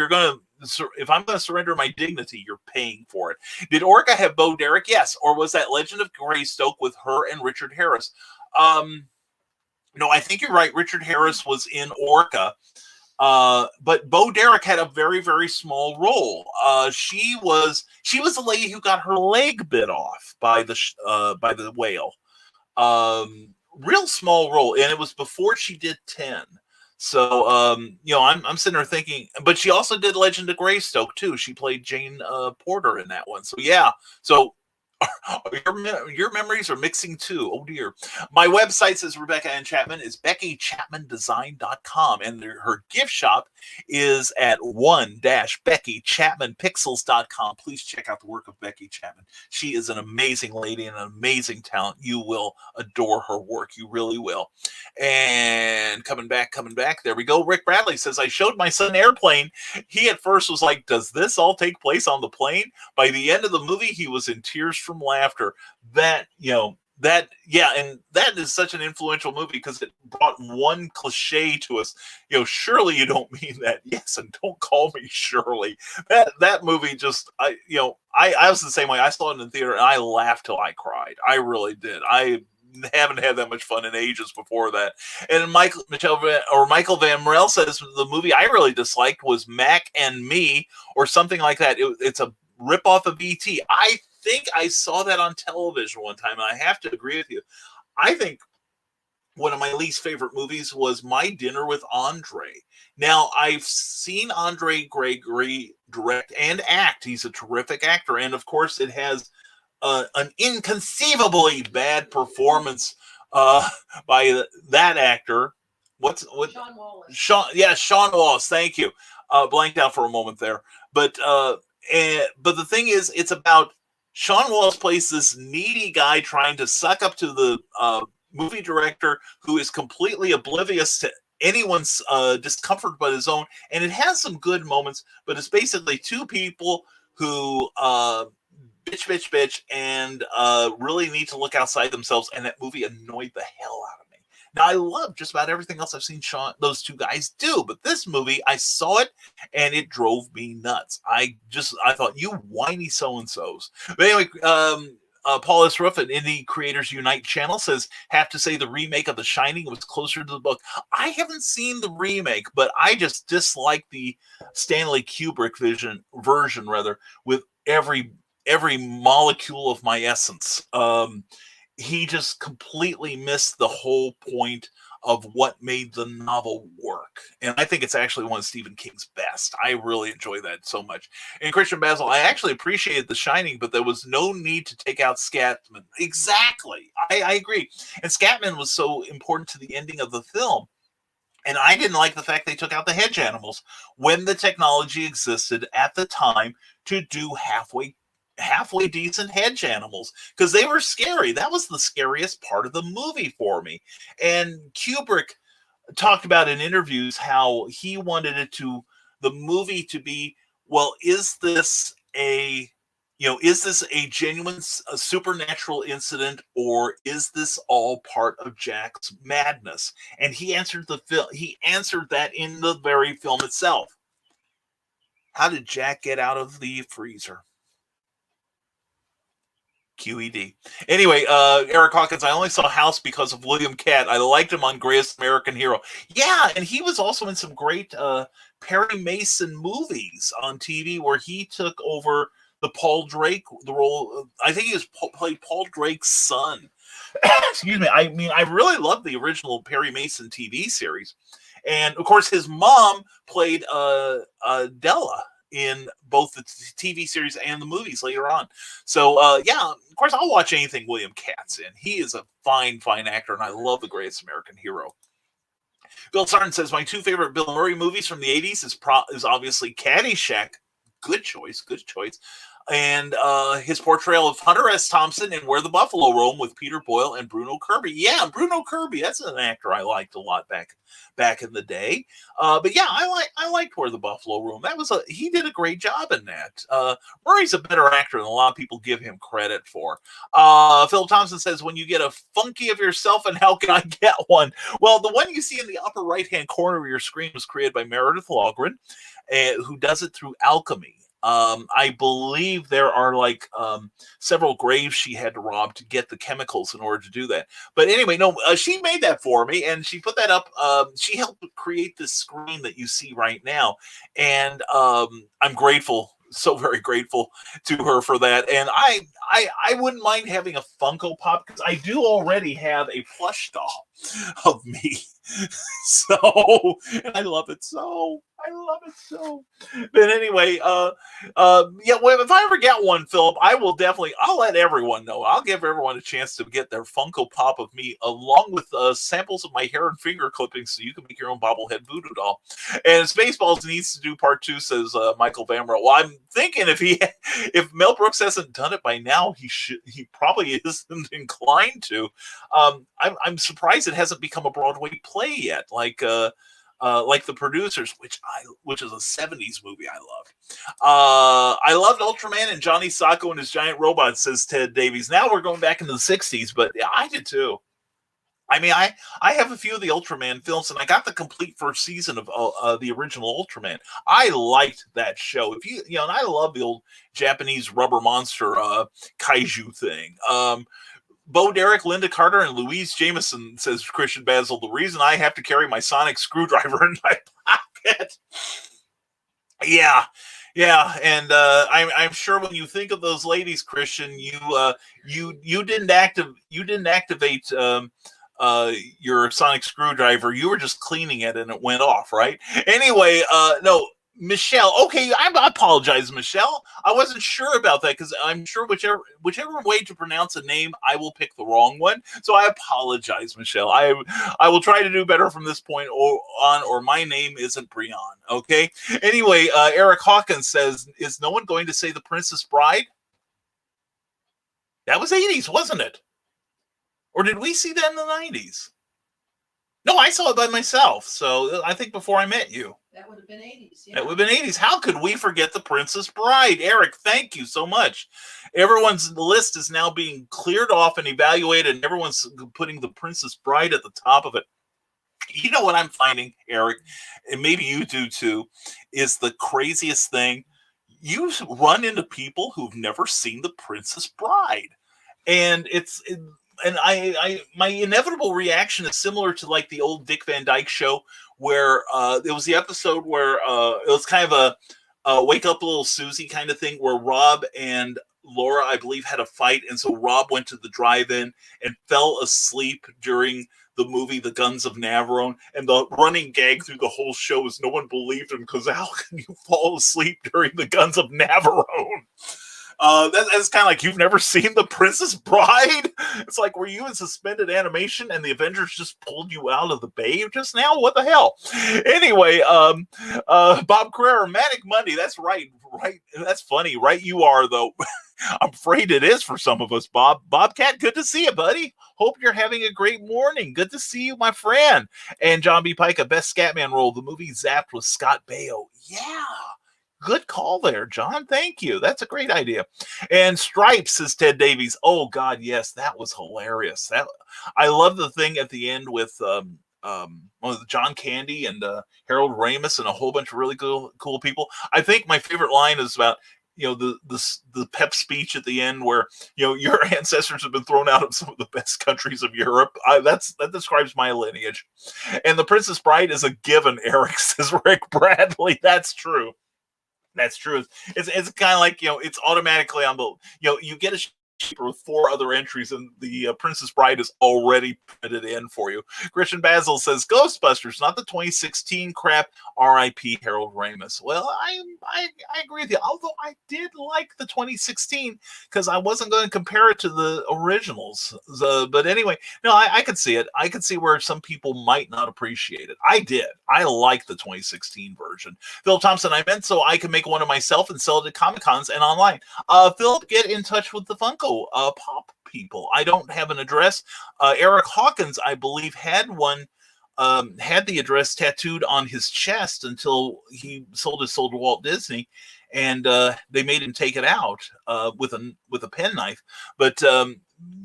I'm going to surrender my dignity, you're paying for it. Did Orca have Bo Derek? Yes. Or was that Legend of Greystoke with her and Richard Harris? No, I think you're right. Richard Harris was in Orca. But Bo Derek had a very, very small role. She was the lady who got her leg bit off by the whale. Real small role, and it was before she did 10. So I'm sitting there thinking, but she also did Legend of Greystoke too. She played Jane Porter in that one. So yeah, so. Your memories are mixing too. Oh dear. My website, says Rebecca Ann Chapman, is BeckyChapmanDesign.com, and her gift shop is at 1-BeckyChapmanPixels.com. Please check out the work of Becky Chapman. She is an amazing lady and an amazing talent. You will adore her work. You really will. And coming back. There we go. Rick Bradley says, I showed my son Airplane. He at first was like, does this all take place on the plane? By the end of the movie, he was in tears from laughter. And that is such an influential movie because it brought one cliche to us. Surely you don't mean that. Yes, and don't call me Shirley. That movie just, I was the same way. I saw it in the theater and I laughed till I cried. I really did. I haven't had that much fun in ages before that. And Michael Van Mrel says the movie I really disliked was Mac and Me, or something like that. It's a rip off of E.T. I think I saw that on television one time, and I have to agree with you. I think one of my least favorite movies was My Dinner with Andre. Now, I've seen Andre Gregory direct and act. He's a terrific actor. And of course, it has an inconceivably bad performance by that actor. Sean Wallace. Sean Wallace. Thank you. Blanked out for a moment there. But the thing is, it's about Sean Wallace plays this needy guy trying to suck up to the movie director who is completely oblivious to anyone's discomfort but his own. And it has some good moments, but it's basically two people who bitch, and really need to look outside themselves. And that movie annoyed the hell out of me. Now, I love just about everything else I've seen those two guys do, but this movie, I saw it and it drove me nuts. I thought, you whiny so-and-sos. But anyway, Paul S. Ruff at Indie Creators Unite channel says, have to say the remake of The Shining was closer to the book. I haven't seen the remake, but I just dislike the Stanley Kubrick version with every molecule of my essence. He just completely missed the whole point of what made the novel work. And I think it's actually one of Stephen King's best. I really enjoy that so much. And Christian Basil, I actually appreciated The Shining, but there was no need to take out Scatman. Exactly. I agree. And Scatman was so important to the ending of the film. And I didn't like the fact they took out the hedge animals when the technology existed at the time to do halfway decent hedge animals, because they were scary. That was the scariest part of the movie for me. And Kubrick talked about in interviews how he wanted the movie to be, well, is this a genuine supernatural incident, or is this all part of Jack's madness? And he answered that in the very film itself. How did Jack get out of the freezer? QED. Anyway, Eric Hawkins, I only saw House because of William Catt. I liked him on Greatest American Hero. Yeah, and he was also in some great Perry Mason movies on TV where he took over the role. I think he played Paul Drake's son. Excuse me. I mean, I really love the original Perry Mason TV series. And, of course, his mom played Della in both the TV series and the movies later on. So, yeah, of course, I'll watch anything William Catt's in. He is a fine actor, and I love The Greatest American Hero. Bill Sarton says, my two favorite Bill Murray movies from the 80s is obviously Caddyshack. Good choice. And his portrayal of Hunter S. Thompson in Where the Buffalo Roam with Peter Boyle and Bruno Kirby. Yeah, Bruno Kirby, that's an actor I liked a lot back in the day. But yeah, I liked Where the Buffalo Roam. He did a great job in that. Murray's a better actor than a lot of people give him credit for. Philip Thompson says, when you get a funky of yourself, and how can I get one? Well, the one you see in the upper right-hand corner of your screen was created by Meredith Logren, who does it through alchemy. I believe there are several graves she had to rob to get the chemicals in order to do that. But anyway, no, she made that for me, and she put that up. She helped create this screen that you see right now, and I'm grateful, so very grateful to her for that. And I wouldn't mind having a Funko Pop, because I do already have a plush doll of me. So, and I love it so. But anyway, yeah, well, if I ever get one, Philip, I'll let everyone know. I'll give everyone a chance to get their Funko Pop of me, along with samples of my hair and finger clippings, so you can make your own bobblehead voodoo doll. And Spaceballs needs to do part 2, says Michael Vamro. Well, I'm thinking if Mel Brooks hasn't done it by now, he probably isn't inclined to. I'm surprised it hasn't become a Broadway play yet, like The Producers, which is a 70s movie I love. I loved Ultraman and Johnny Sacco and his giant robot, says Ted Davies. Now we're going back into the 60s, but yeah, I did too. I mean, I have a few of the Ultraman films, and I got the complete first season of the original Ultraman. I liked that show. And I love the old Japanese rubber monster kaiju thing. Bo Derek, Linda Carter, and Louise Jameson, says Christian Basil, the reason I have to carry my sonic screwdriver in my pocket. Yeah, Yeah, and I'm sure when you think of those ladies, Christian, you didn't activate your sonic screwdriver. You were just cleaning it, and it went off, right? Anyway, no, Michelle. Okay, I apologize, Michelle. I wasn't sure about that because I'm sure whichever way to pronounce a name, I will pick the wrong one. So I apologize, Michelle. I will try to do better from this point on, or my name isn't Brian. Okay. Anyway, Eric Hawkins says, "Is no one going to say The Princess Bride?" That was 80s, wasn't it? Or did we see that in the 90s? No, I saw it by myself. So I think before I met you. That would have been 80s. Yeah. That would have been 80s. How could we forget The Princess Bride? Eric, thank you so much. Everyone's list is now being cleared off and evaluated, and everyone's putting The Princess Bride at the top of it. You know what I'm finding, Eric, and maybe you do too, is the craziest thing. You run into people who've never seen The Princess Bride. And my inevitable reaction is similar to like the old Dick Van Dyke Show, where it was the episode where it was kind of a wake up little Susie kind of thing, where Rob and Laura, I believe, had a fight, and so Rob went to the drive-in and fell asleep during the movie The Guns of Navarone, and the running gag through the whole show is no one believed him because how can you fall asleep during The Guns of Navarone? That's kind of like, you've never seen The Princess Bride? It's like, were you in suspended animation and the Avengers just pulled you out of the bay just now? What the hell? Anyway, Bob Carrera, Manic Monday. That's right. That's funny. Right you are, though. I'm afraid it is for some of us, Bob. Bobcat, good to see you, buddy. Hope you're having a great morning. Good to see you, my friend. And John B. Pica, best Scatman role, the movie Zapped with Scott Baio. Yeah. Good call there, John. Thank you. That's a great idea. And Stripes, says Ted Davies. Oh, God, yes, that was hilarious. I love the thing at the end with John Candy and Harold Ramis and a whole bunch of really cool people. I think my favorite line is about, the pep speech at the end where, your ancestors have been thrown out of some of the best countries of Europe. That describes my lineage. And The Princess Bride is a given, Eric, says Rick Bradley. That's true. That's true. It's kind of like, it's automatically on the, you get a sheet with 4 other entries and the Princess Bride is already printed in for you. Christian Basil says Ghostbusters, not the 2016 crap. R.I.P. Harold Ramis. Well, I agree with you. Although I did like the 2016 because I wasn't going to compare it to the originals. But anyway, no, I could see it. I could see where some people might not appreciate it. I did. I like the 2016 version. Phil Thompson, I meant so I could make one of myself and sell it at Comic-Cons and online. Philip, get in touch with the Funko Pop people. I don't have an address. Eric Hawkins, I believe, had one. Had the address tattooed on his chest until he sold his soul to Walt Disney, and they made him take it out with a penknife. But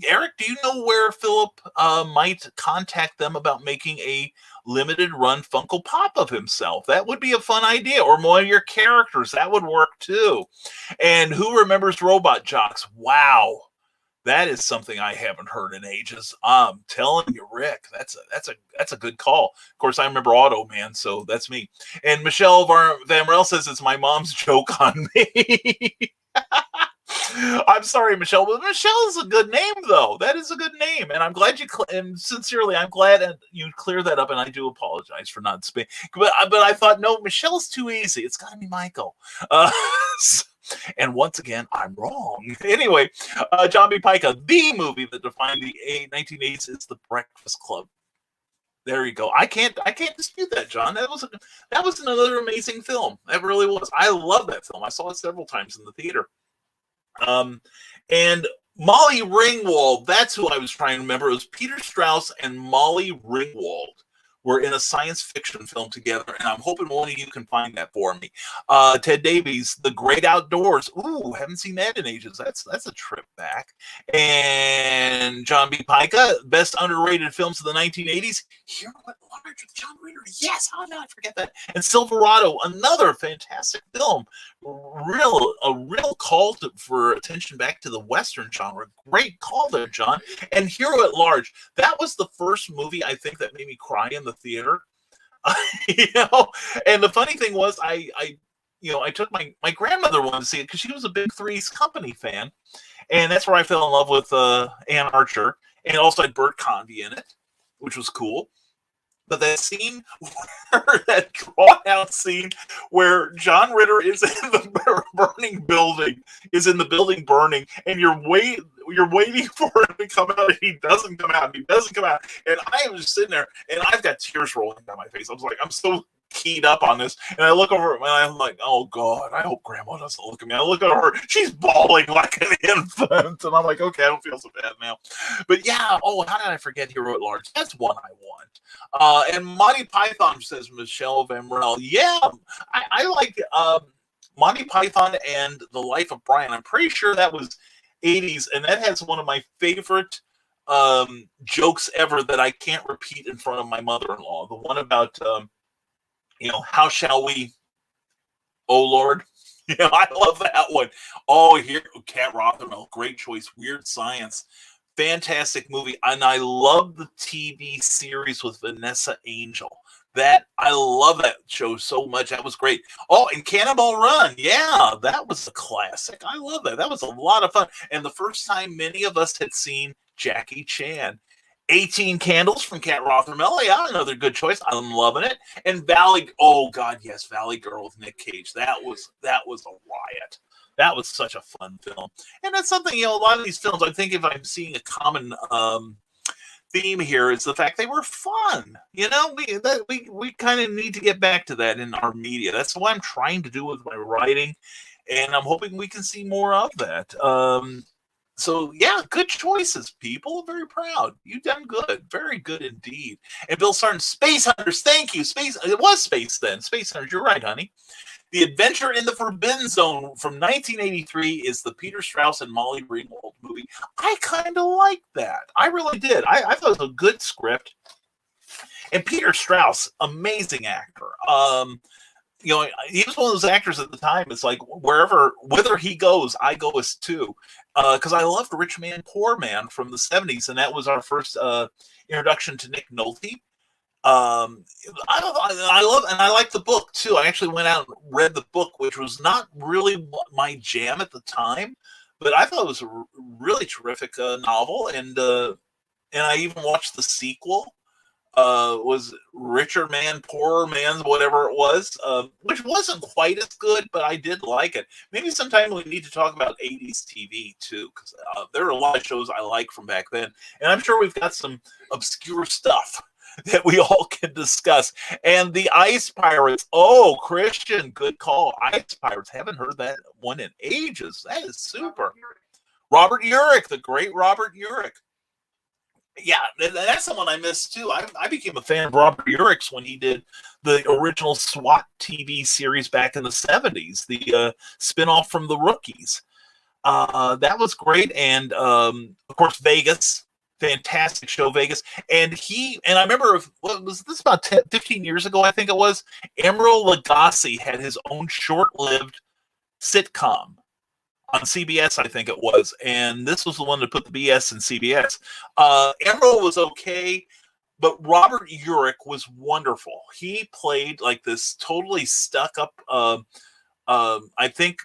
Eric, do you know where Philip might contact them about making a limited run Funko Pop of himself? That would be a fun idea, or one of your characters. That would work too. And who remembers Robot Jocks? Wow. That is something I haven't heard in ages. I'm telling you, Rick, that's a good call. Of course, I remember Auto Man, so that's me. And Michelle Van Rel says it's my mom's joke on me. I'm sorry, Michelle, but Michelle is a good name, though. That is a good name, and I'm glad and sincerely, I'm glad you cleared that up. And I do apologize for not speaking, but I thought, no, Michelle's too easy. It's got to be Michael. And once again, I'm wrong. Anyway, John B. Pica, the movie that defined the 1980s is The Breakfast Club. There you go. I can't dispute that, John. That was another amazing film. That really was. I love that film. I saw it several times in the theater. And Molly Ringwald, that's who I was trying to remember. It was Peter Strauss and Molly Ringwald were in a science fiction film together, and I'm hoping one of you can find that for me. Ted Davies, The Great Outdoors. Ooh, haven't seen that in ages. That's a trip back. And John B. Pica, best underrated films of the 1980s. Hero at Large with John Ritter. Yes, how did I forget that? And Silverado, another fantastic film. A real call for attention back to the Western genre. Great call there, John. And Hero at Large. That was the first movie, I think, that made me cry in the theater. And the funny thing was, I I took my grandmother wanted to see it because she was a big Three's Company fan, and that's where I fell in love with Ann Archer, and also had Bert Convy in it, which was cool. But that scene, that drawn-out scene where John Ritter is in the burning building, is in the building burning, and you're waiting for him to come out, and he doesn't come out, and I am just sitting there, and I've got tears rolling down my face. I was like, I'm so keyed up on this, and I look over and I'm like, oh God, I hope Grandma doesn't look at me. I look at her, she's bawling like an infant, and I'm like, okay, I don't feel so bad now. But yeah, how did I forget Hero at Large? That's one I want. And Monty Python, says Michelle Van Morel. Yeah, I like Monty Python and The Life of Brian. I'm pretty sure that was 80s, and that has one of my favorite jokes ever that I can't repeat in front of my mother-in-law. The one about how shall we, oh Lord? I love that one. Oh, here, Cat Rothermel, great choice. Weird Science, fantastic movie, and I love the TV series with Vanessa Angel. I love that show so much. That was great. Oh, and Cannonball Run, yeah, that was a classic. I love that. That was a lot of fun. And the first time many of us had seen Jackie Chan. 18 Candles from Cat Rothermel. Yeah, another good choice. I'm loving it. And Valley, oh God, yes, Valley Girl with Nick Cage. That was a riot. That was such a fun film. And that's something, a lot of these films, I think if I'm seeing a common theme here, is the fact they were fun. We kind of need to get back to that in our media. That's what I'm trying to do with my writing, and I'm hoping we can see more of that. So, yeah, good choices, people. Very proud. You've done good. Very good indeed. And Bill Sarton, Space Hunters, thank you. It was Space then. Space Hunters, you're right, honey. The Adventure in the Forbidden Zone from 1983 is the Peter Strauss and Molly Ringwald movie. I kind of liked that. I really did. I thought it was a good script. And Peter Strauss, amazing actor. He was one of those actors at the time. It's like whether he goes, I go as too. Because I loved Rich Man, Poor Man from the 70s, and that was our first introduction to Nick Nolte. I like the book too. I actually went out and read the book, which was not really my jam at the time, but I thought it was a really terrific novel. And I even watched the sequel. Was Richer Man, Poorer Man, whatever it was, which wasn't quite as good, but I did like it. Maybe sometime we need to talk about 80s TV too, because there are a lot of shows I like from back then, and I'm sure we've got some obscure stuff that we all can discuss. And the Ice Pirates, oh, Christian, good call. Ice Pirates, haven't heard that one in ages. That is super. Robert Urich, the great Robert Urich. Yeah, that's someone I missed too. I became a fan of Robert Urich's when he did the original SWAT TV series back in the 70s, the spinoff from The Rookies. That was great. And of course, Vegas, fantastic show, Vegas. And I remember, what was this, about 15 years ago, I think it was, Emeril Lagasse had his own short-lived sitcom on CBS, I think it was, and this was the one that put the BS in CBS. Emeril was okay, but Robert Urich was wonderful. He played like this totally stuck-up, I think,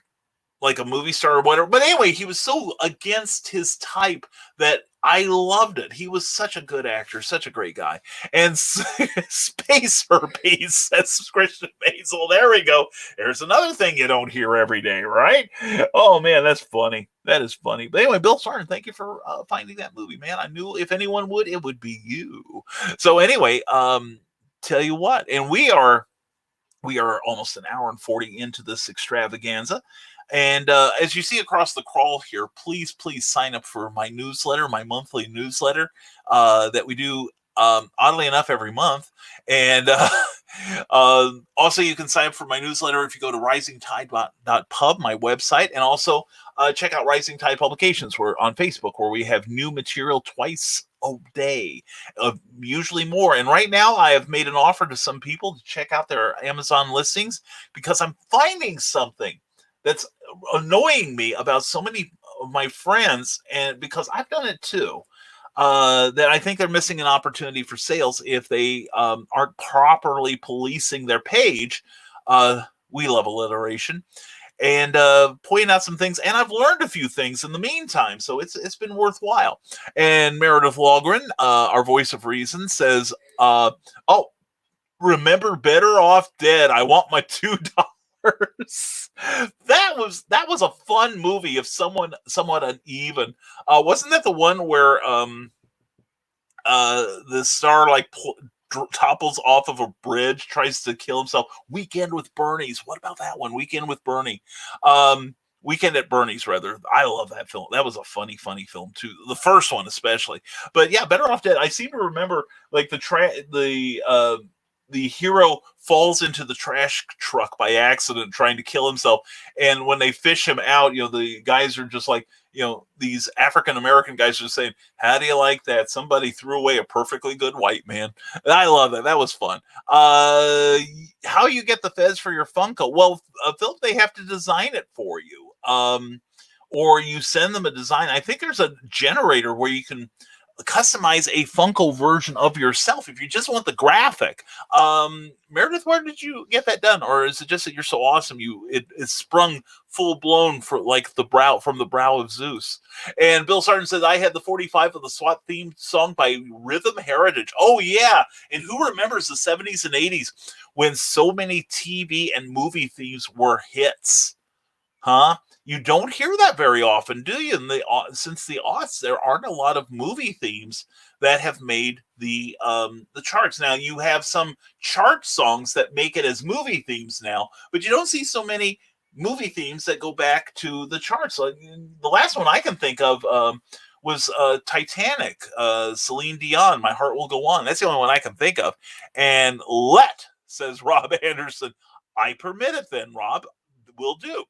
like a movie star or whatever. But anyway, he was so against his type that I loved it. He was such a good actor, such a great guy. And Space Herpes, that's Christian Basil. There we go. There's another thing you don't hear every day, right? Oh, man, that's funny. That is funny. But anyway, Bill Sarton, thank you for finding that movie, man. I knew if anyone would, it would be you. So anyway, tell you what, and we are almost an hour and 40 into this extravaganza. And as you see across the crawl here, please sign up for my newsletter, my monthly newsletter that we do, oddly enough, every month. And also you can sign up for my newsletter if you go to risingtide.pub, my website, and also check out Rising Tide Publications. We're on Facebook, where we have new material twice a day, usually more. And right now I have made an offer to some people to check out their Amazon listings, because I'm finding something that's annoying me about so many of my friends, and because I've done it too, that I think they're missing an opportunity for sales if they aren't properly policing their page we love alliteration, and pointing out some things. And I've learned a few things in the meantime, so it's been worthwhile. And Meredith Logren, our voice of reason, says, "Oh, remember Better Off Dead? I want my $2." That was a fun movie of somewhat uneven. Wasn't that the one where the star like topples off of a bridge, tries to kill himself? Weekend with Bernie's. What about that one? Weekend with Bernie. Weekend at Bernie's, rather. I love that film. That was a funny film too. The first one especially. But yeah, Better Off Dead. I seem to remember like the hero falls into the trash truck by accident trying to kill himself. And when they fish him out, the guys are just like, these African-American guys are saying, "How do you like that? Somebody threw away a perfectly good white man." And I love that. That was fun. How you get the fez for your Funko? Well, Philip, they have to design it for you. Or you send them a design. I think there's a generator where you can customize a Funko version of yourself if you just want the graphic. Meredith, where did you get that done? Or is it just that you're so awesome it sprung full blown from the brow of Zeus? And Bill Sargent says, I had the 45 of the SWAT theme song by Rhythm Heritage. Oh yeah. And who remembers the 70s and 80s when so many TV and movie themes were hits? Huh? You don't hear that very often, do you? Since the aughts, there aren't a lot of movie themes that have made the charts. Now, you have some chart songs that make it as movie themes now, but you don't see so many movie themes that go back to the charts. Like, the last one I can think of was Titanic, Celine Dion, My Heart Will Go On. That's the only one I can think of. And says Rob Anderson. I permit it then, Rob. Will do.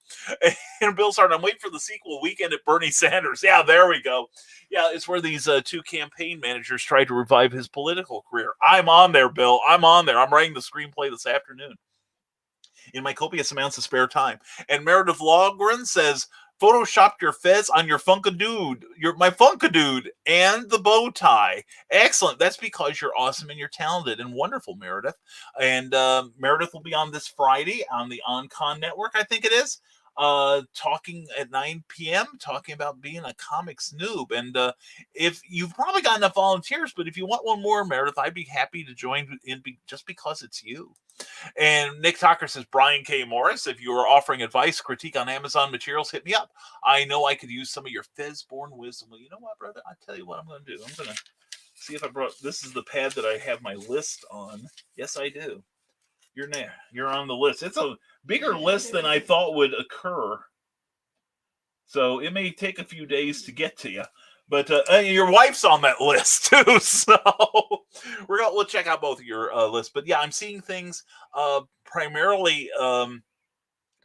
And Bill Sargent, I'm waiting for the sequel, Weekend at Bernie Sanders. Yeah, there we go. Yeah, it's where these two campaign managers tried to revive his political career. I'm on there, Bill. I'm on there. I'm writing the screenplay this afternoon in my copious amounts of spare time. And Meredith Logren says, photoshopped your fez on your Funkadude, my Funkadude, and the bow tie. Excellent. That's because you're awesome and you're talented and wonderful, Meredith. And Meredith will be on this Friday on the OnCon Network, I think it is, talking at 9 p.m., talking about being a comics noob. And if you've probably got enough volunteers, but if you want one more, Meredith, I'd be happy to join in just because it's you. And Nick Tucker says, Brian K. Morris, if you are offering advice, critique on Amazon materials, hit me up. I know I could use some of your Fez-born wisdom. Well, you know what, brother? I'll tell you what I'm going to do. I'm going to see if I brought... This is the pad that I have my list on. Yes, I do. You're on the list. It's a bigger list than I thought would occur. So it may take a few days to get to you. But your wife's on that list too, so we'll check out both of your lists. But yeah, I'm seeing things primarily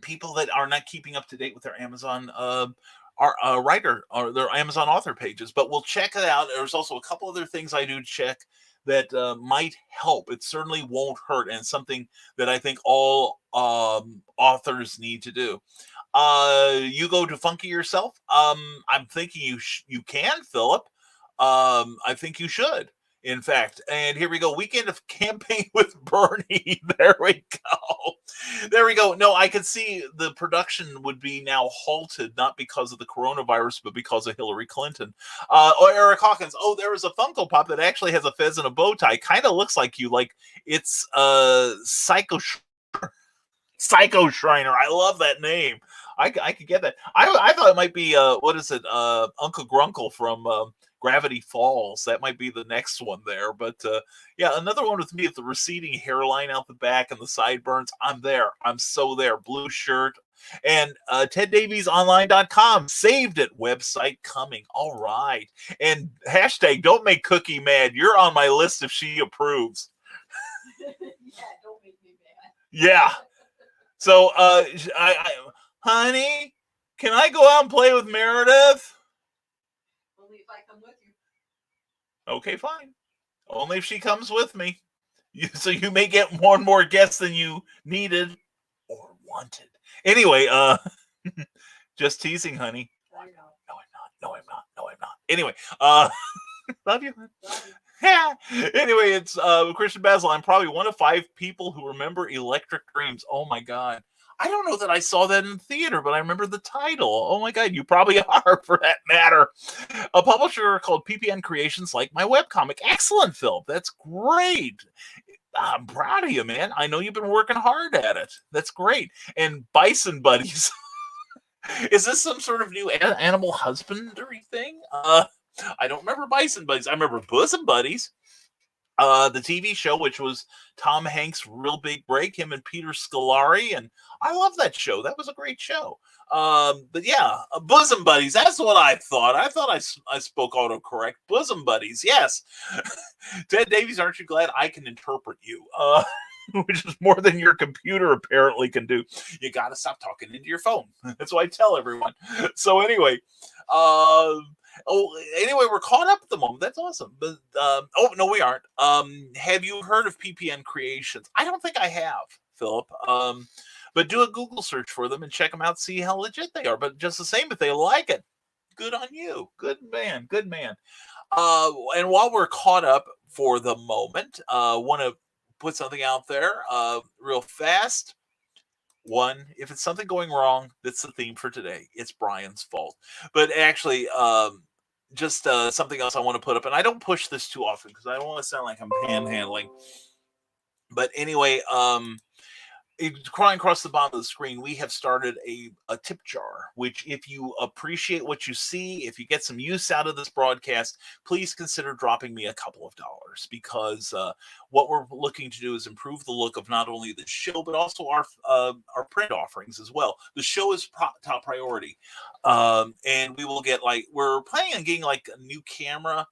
people that are not keeping up to date with their Amazon writer or their Amazon author pages. But we'll check it out. There's also a couple other things I do check that might help. It certainly won't hurt, and something that I think all authors need to do. You go to Funky yourself? I'm thinking you can, Philip. I think you should, in fact. And here we go. Weekend of Campaign with Bernie. There we go. There we go. No, I could see the production would be now halted, not because of the coronavirus, but because of Hillary Clinton. Or Eric Hawkins. Oh, there was a Funko Pop that actually has a fez and a bow tie. Kind of looks like you. Like it's Psycho Shriner. I love that name. I could get that. I thought it might be what is it? Uncle Grunkle from Gravity Falls. That might be the next one there. But yeah, another one with me with the receding hairline out the back and the sideburns. I'm there. I'm so there. Blue shirt. And TedDaviesOnline.com saved it. Website coming. All right. And hashtag don't make Cookie mad. You're on my list if she approves. Yeah, don't make me mad. Yeah. So honey, can I go out and play with Meredith? Only if I come with you. Okay, fine. Only if she comes with me. So you may get one more guest than you needed or wanted. Anyway, just teasing, honey. I know. No, I'm not. Anyway, love you. Yeah. Anyway, it's Christian Basil. I'm probably one of 5 people who remember Electric Dreams. Oh my God. I don't know that I saw that in the theater, but I remember the title. Oh my God, you probably are for that matter. A publisher called PPN Creations, like my webcomic. Excellent, Phil. That's great. I'm proud of you, man. I know you've been working hard at it. That's great. And Bison Buddies. Is this some sort of new animal husbandry thing? I don't remember Bison Buddies. I remember Bosom Buddies. The TV show, which was Tom Hanks' real big break, him and Peter Scolari, and I love that show. That was a great show. But yeah, Bosom Buddies. That's what I thought. I spoke autocorrect. Bosom Buddies. Yes. Ted Davies, aren't you glad I can interpret you? Which is more than your computer apparently can do. You got to stop talking into your phone. That's what I tell everyone. So anyway, anyway, we're caught up at the moment. That's awesome. But oh no, we aren't. Have you heard of PPN Creations? I don't think I have, Philip. But do a Google search for them and check them out. See how legit they are. But just the same, if they like it, good on you. Good man. Good man. And while we're caught up for the moment, want to put something out there real fast. One, if it's something going wrong, that's the theme for today. It's Brian's fault. But actually, just something else I want to put up, and I don't push this too often because I don't want to sound like I'm panhandling. But anyway, crawling across the bottom of the screen, we have started a tip jar, which if you appreciate what you see, if you get some use out of this broadcast, please consider dropping me a couple of dollars, because what we're looking to do is improve the look of not only the show, but also our print offerings as well. The show is top priority. And we will get, we're planning on getting a new camera,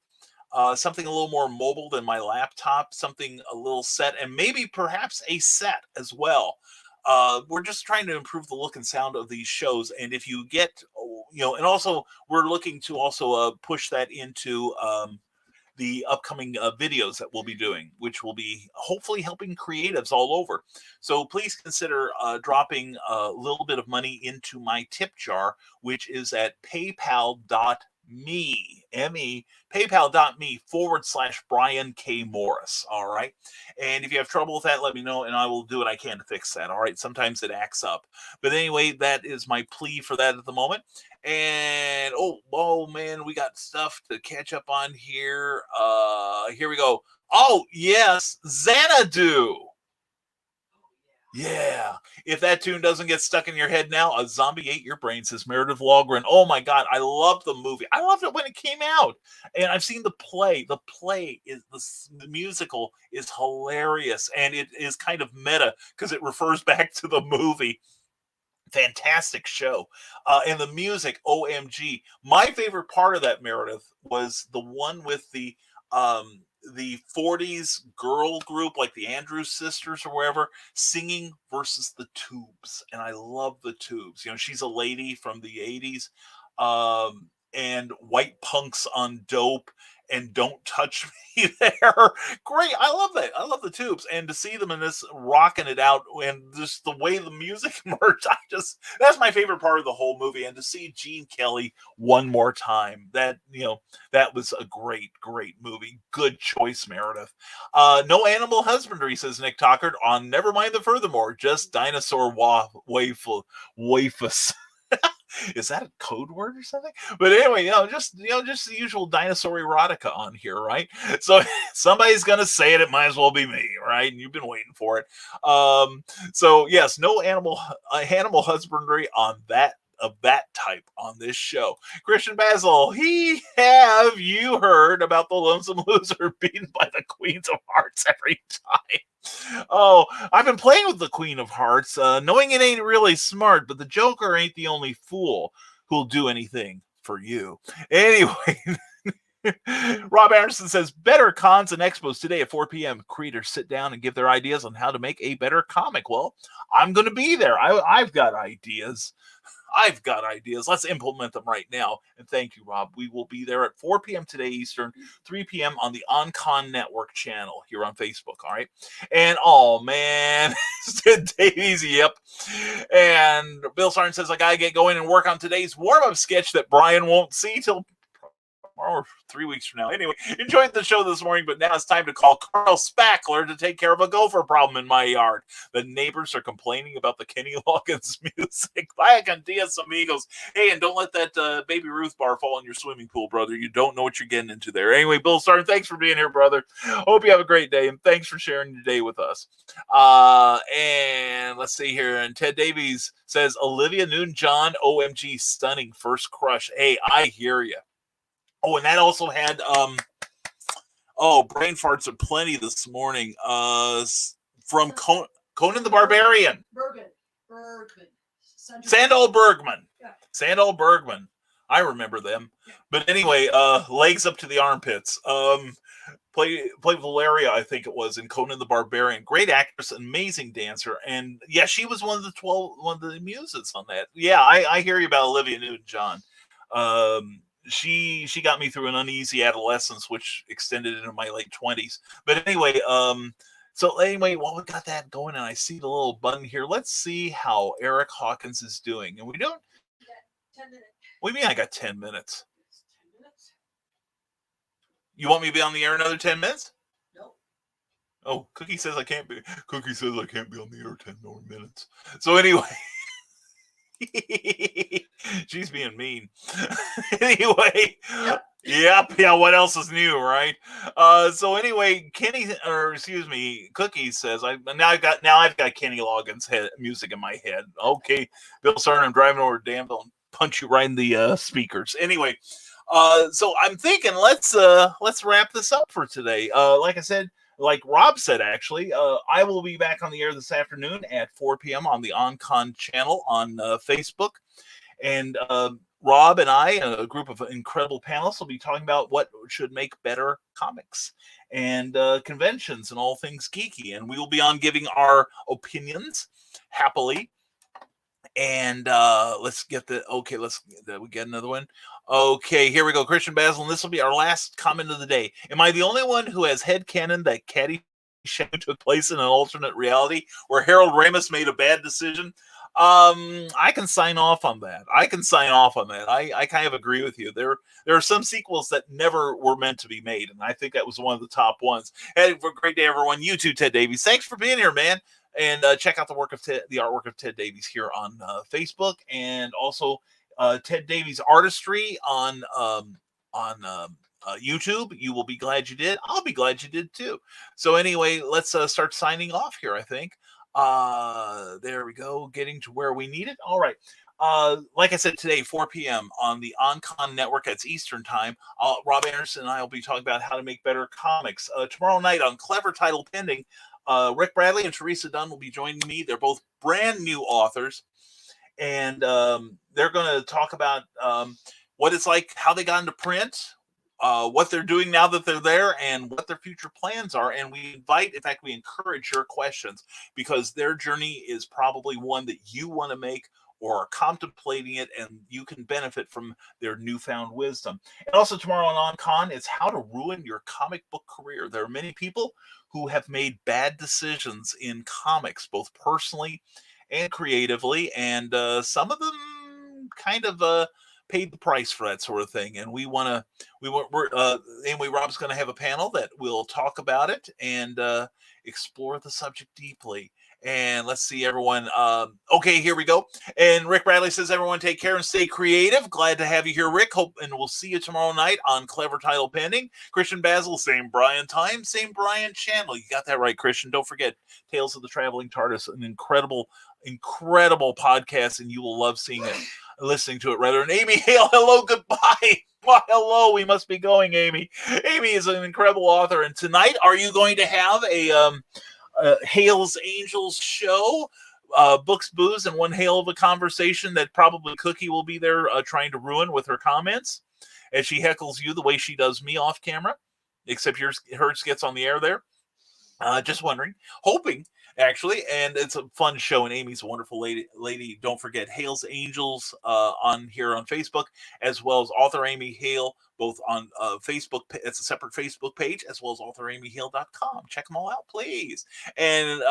something a little more mobile than my laptop, something a little set, and maybe perhaps a set as well. We're just trying to improve the look and sound of these shows. And if you get, and also we're looking to also push that into the upcoming videos that we'll be doing, which will be hopefully helping creatives all over. So please consider dropping a little bit of money into my tip jar, which is at paypal.me/Brian K. Morris. All right. And if you have trouble with that, let me know and I will do what I can to fix that. All right. Sometimes it acts up. But anyway, that is my plea for that at the moment. And oh man, we got stuff to catch up on here. Here we go. Oh yes, Xanadu. Yeah. If that tune doesn't get stuck in your head now, a zombie ate your brain, says Meredith Logren. Oh my God, I love the movie. I loved it when it came out. And I've seen the play. The play is the musical is hilarious. And it is kind of meta because it refers back to the movie. Fantastic show. And the music, OMG. My favorite part of that, Meredith, was the one with the 40s girl group, like the Andrews Sisters or wherever, singing versus the Tubes. And I love the Tubes. She's a lady from the 80s. And White Punks on Dope and Don't Touch Me there. Great. I love that. I love the Tubes. And to see them in this rocking it out and just the way the music emerged, that's my favorite part of the whole movie. And to see Gene Kelly one more time, that was a great, great movie. Good choice, Meredith. No animal husbandry, says Nick Tockard, on Nevermind the Furthermore, just dinosaur wafus. Is that a code word or something? But anyway, just the usual dinosaur erotica on here, right? So somebody's gonna say it. It might as well be me, right? And you've been waiting for it. So yes, no animal husbandry on that of that type on this show. Christian Basil, have you heard about the Lonesome Loser beaten by the Queens of Hearts every time? Oh, I've been playing with the Queen of Hearts, knowing it ain't really smart, but the Joker ain't the only fool who'll do anything for you. Anyway, Rob Anderson says, better cons and expos today at 4 p.m. Creators sit down and give their ideas on how to make a better comic. Well, I'm going to be there. I've got ideas. Let's implement them right now. And thank you, Rob. We will be there at 4 p.m. today Eastern, 3 p.m. on the OnCon Network channel here on Facebook. All right. And oh man, Davies, yep. And Bill Sarn says, I gotta get going and work on today's warm-up sketch that Brian won't see till or 3 weeks from now. Anyway, enjoyed the show this morning, but now it's time to call Carl Spackler to take care of a gopher problem in my yard. The neighbors are complaining about the Kenny Loggins music. Vaya con dias, amigos. Hey, and don't let that Baby Ruth bar fall in your swimming pool, brother. You don't know what you're getting into there. Anyway, Bill Starr, thanks for being here, brother. Hope you have a great day, and thanks for sharing your day with us. And let's see here. And Ted Davies says, Olivia Newton-John, OMG, stunning first crush. Hey, I hear you. Oh, and that also had brain farts are plenty this morning. From Conan the Barbarian. Bergman. Sandahl Bergman. Yeah. Sandahl Bergman. I remember them. Yeah. But anyway, legs up to the armpits. Played Valeria, I think it was, in Conan the Barbarian. Great actress, amazing dancer, and yeah, she was one of the muses on that. Yeah, I hear you about Olivia Newton-John. She got me through an uneasy adolescence, which extended into my late 20s. But anyway, so anyway, while we got that going, and I see the little button here, let's see how Eric Hawkins is doing. And we don't. 10 minutes. What do you mean I got 10 minutes? 10 minutes? You want me to be on the air another 10 minutes? Nope. Oh, Cookie says I can't be. Cookie says I can't be on the air 10 more minutes. So anyway. She's being mean. Anyway, yep. What else is new, right? So anyway, Cookie says I've got Kenny Loggins music in my head. Okay, Bill Sarn, I'm driving over to Danville and punch you right in the speakers. Anyway, so I'm thinking let's wrap this up for today. Like I said. Like Rob said, actually, I will be back on the air this afternoon at 4 p.m. on the OnCon channel on Facebook. And Rob and I, a group of incredible panelists, will be talking about what should make better comics and conventions and all things geeky. And we will be on giving our opinions happily. And let's get we get another one. Okay, here we go. Christian Basil, and this will be our last comment of the day. Am I the only one who has headcanon that Caddyshack took place in an alternate reality where Harold Ramis made a bad decision? I can sign off on that. I kind of agree with you. There are some sequels that never were meant to be made, and I think that was one of the top ones. Hey, for a great day, everyone. You too, Ted Davies. Thanks for being here, man. And check out the artwork of Ted Davies here on Facebook, and also Ted Davies Artistry on YouTube. You will be glad you did. I'll be glad you did too. So anyway, let's start signing off here. I think there we go, getting to where we need it. All right. Like I said, today, 4 p.m. on the OnCon Network. That's Eastern Time. Rob Anderson and I will be talking about how to make better comics. Tomorrow night on Clever Title Pending, Rick Bradley and Teresa Dunn will be joining me. They're both brand new authors, and they're going to talk about what it's like, how they got into print, what they're doing now that they're there, and what their future plans are. And we encourage your questions, because their journey is probably one that you want to make or are contemplating it, and you can benefit from their newfound wisdom. And also tomorrow on OnCon, it's how to ruin your comic book career. There are many people who have made bad decisions in comics, both personally and creatively, and some of them kind of paid the price for that sort of thing. And anyway, Rob's going to have a panel that will talk about it and explore the subject deeply. And let's see, everyone. Okay, here we go. And Rick Bradley says, everyone take care and stay creative. Glad to have you here, Rick. Hope, and we'll see you tomorrow night on Clever Title Pending. Christian Basil, same Brian time, same Brian channel. You got that right, Christian. Don't forget Tales of the Traveling TARDIS, an incredible podcast, and you will love seeing it, listening to it, rather. And Amy Hale, hello, goodbye. Well, hello, we must be going, Amy. Amy is an incredible author. And tonight, are you going to have a Hale's Angels show, books, booze, and one hail of a conversation that probably Cookie will be there trying to ruin with her comments as she heckles you the way she does me off camera, except hers gets on the air there. Just wondering, hoping, actually, and it's a fun show, and Amy's a wonderful lady. Don't forget Hale's Angels on here on Facebook, as well as author Amy Hale, both on Facebook. It's a separate Facebook page, as well as authoramyhale.com. Check them all out, please. And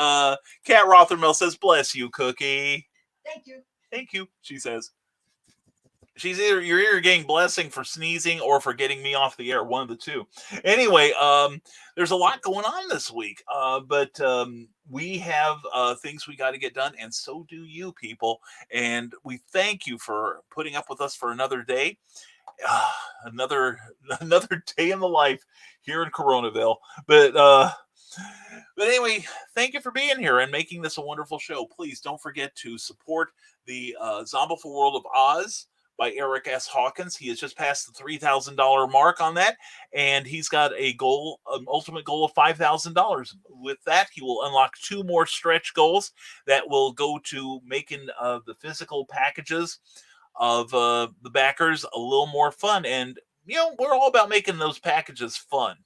Kat Rothermill says, bless you, Cookie. Thank you. Thank you, she says. you're either getting blessing for sneezing or for getting me off the air, one of the two. Anyway, there's a lot going on this week, but we have things we got to get done, and so do you people. And we thank you for putting up with us for another day, another day in the life here in Coronaville. But anyway, thank you for being here and making this a wonderful show. Please don't forget to support the Zombiful World of Oz by Eric S. Hawkins. He has just passed the $3,000 mark on that, and he's got an ultimate goal of $5,000. With that, he will unlock 2 more stretch goals that will go to making the physical packages of the backers a little more fun. And, we're all about making those packages fun.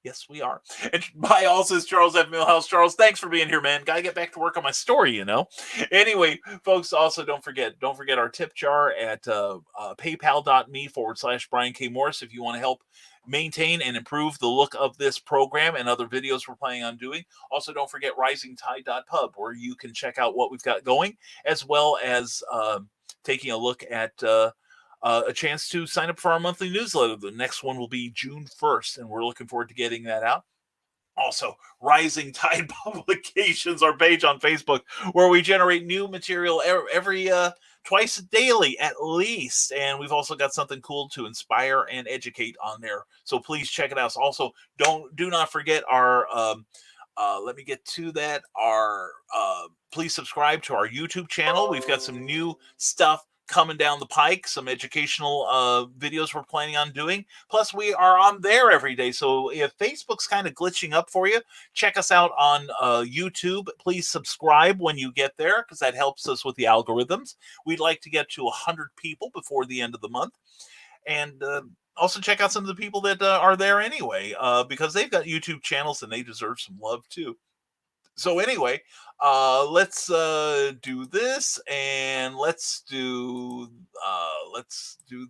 Yes, we are. And by all, says Charles F. Millhouse. Charles, thanks for being here, man. Got to get back to work on my story, Anyway, folks, also don't forget our tip jar at paypal.me/Brian K. Morris if you want to help maintain and improve the look of this program and other videos we're planning on doing. Also, don't forget risingtide.pub, where you can check out what we've got going, as well as taking a look at a chance to sign up for our monthly newsletter. The next one will be June 1st, and we're looking forward to getting that out. Also, Rising Tide Publications, our page on Facebook, where we generate new material every twice daily at least. And we've also got something cool to inspire and educate on there. So please check it out. Also, do not forget our let me get to that. Please subscribe to our YouTube channel. We've got some new stuff coming down the pike, some educational videos we're planning on doing. Plus, we are on there every day. So if Facebook's kind of glitching up for you, check us out on YouTube. Please subscribe when you get there, because that helps us with the algorithms. We'd like to get to 100 people before the end of the month. And also check out some of the people that are there anyway, because they've got YouTube channels and they deserve some love too. So anyway, let's do this, and let's do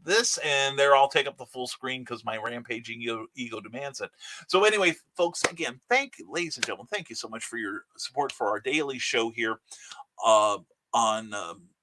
this, and there I'll take up the full screen because my rampaging ego demands it. So anyway, folks, again, ladies and gentlemen, thank you so much for your support for our daily show here on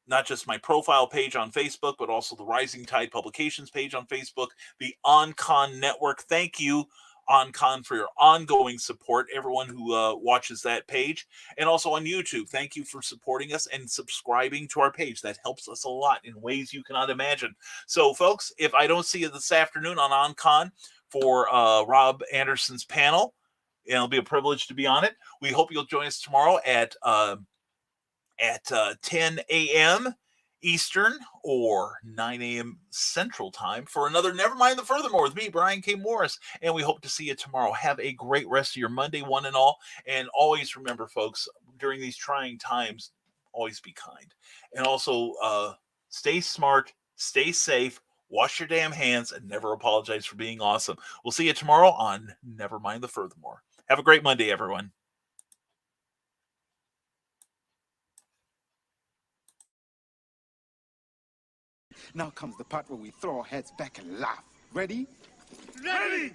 not just my profile page on Facebook, but also the Rising Tide Publications page on Facebook, the OnCon Network. Thank you, OnCon, for your ongoing support, everyone who watches that page, and also on YouTube. Thank you for supporting us and subscribing to our page. That helps us a lot in ways you cannot imagine. So, folks, if I don't see you this afternoon on OnCon for Rob Anderson's panel, it'll be a privilege to be on it. We hope you'll join us tomorrow at 10 a.m. Eastern or 9 a.m. Central Time for another Nevermind the Furthermore with me, Brian K. Morris. And we hope to see you tomorrow. Have a great rest of your Monday, one and all. And always remember, folks, during these trying times, always be kind. And also stay smart, stay safe, wash your damn hands, and never apologize for being awesome. We'll see you tomorrow on Nevermind the Furthermore. Have a great Monday, everyone. Now comes the part where we throw our heads back and laugh. Ready? Ready!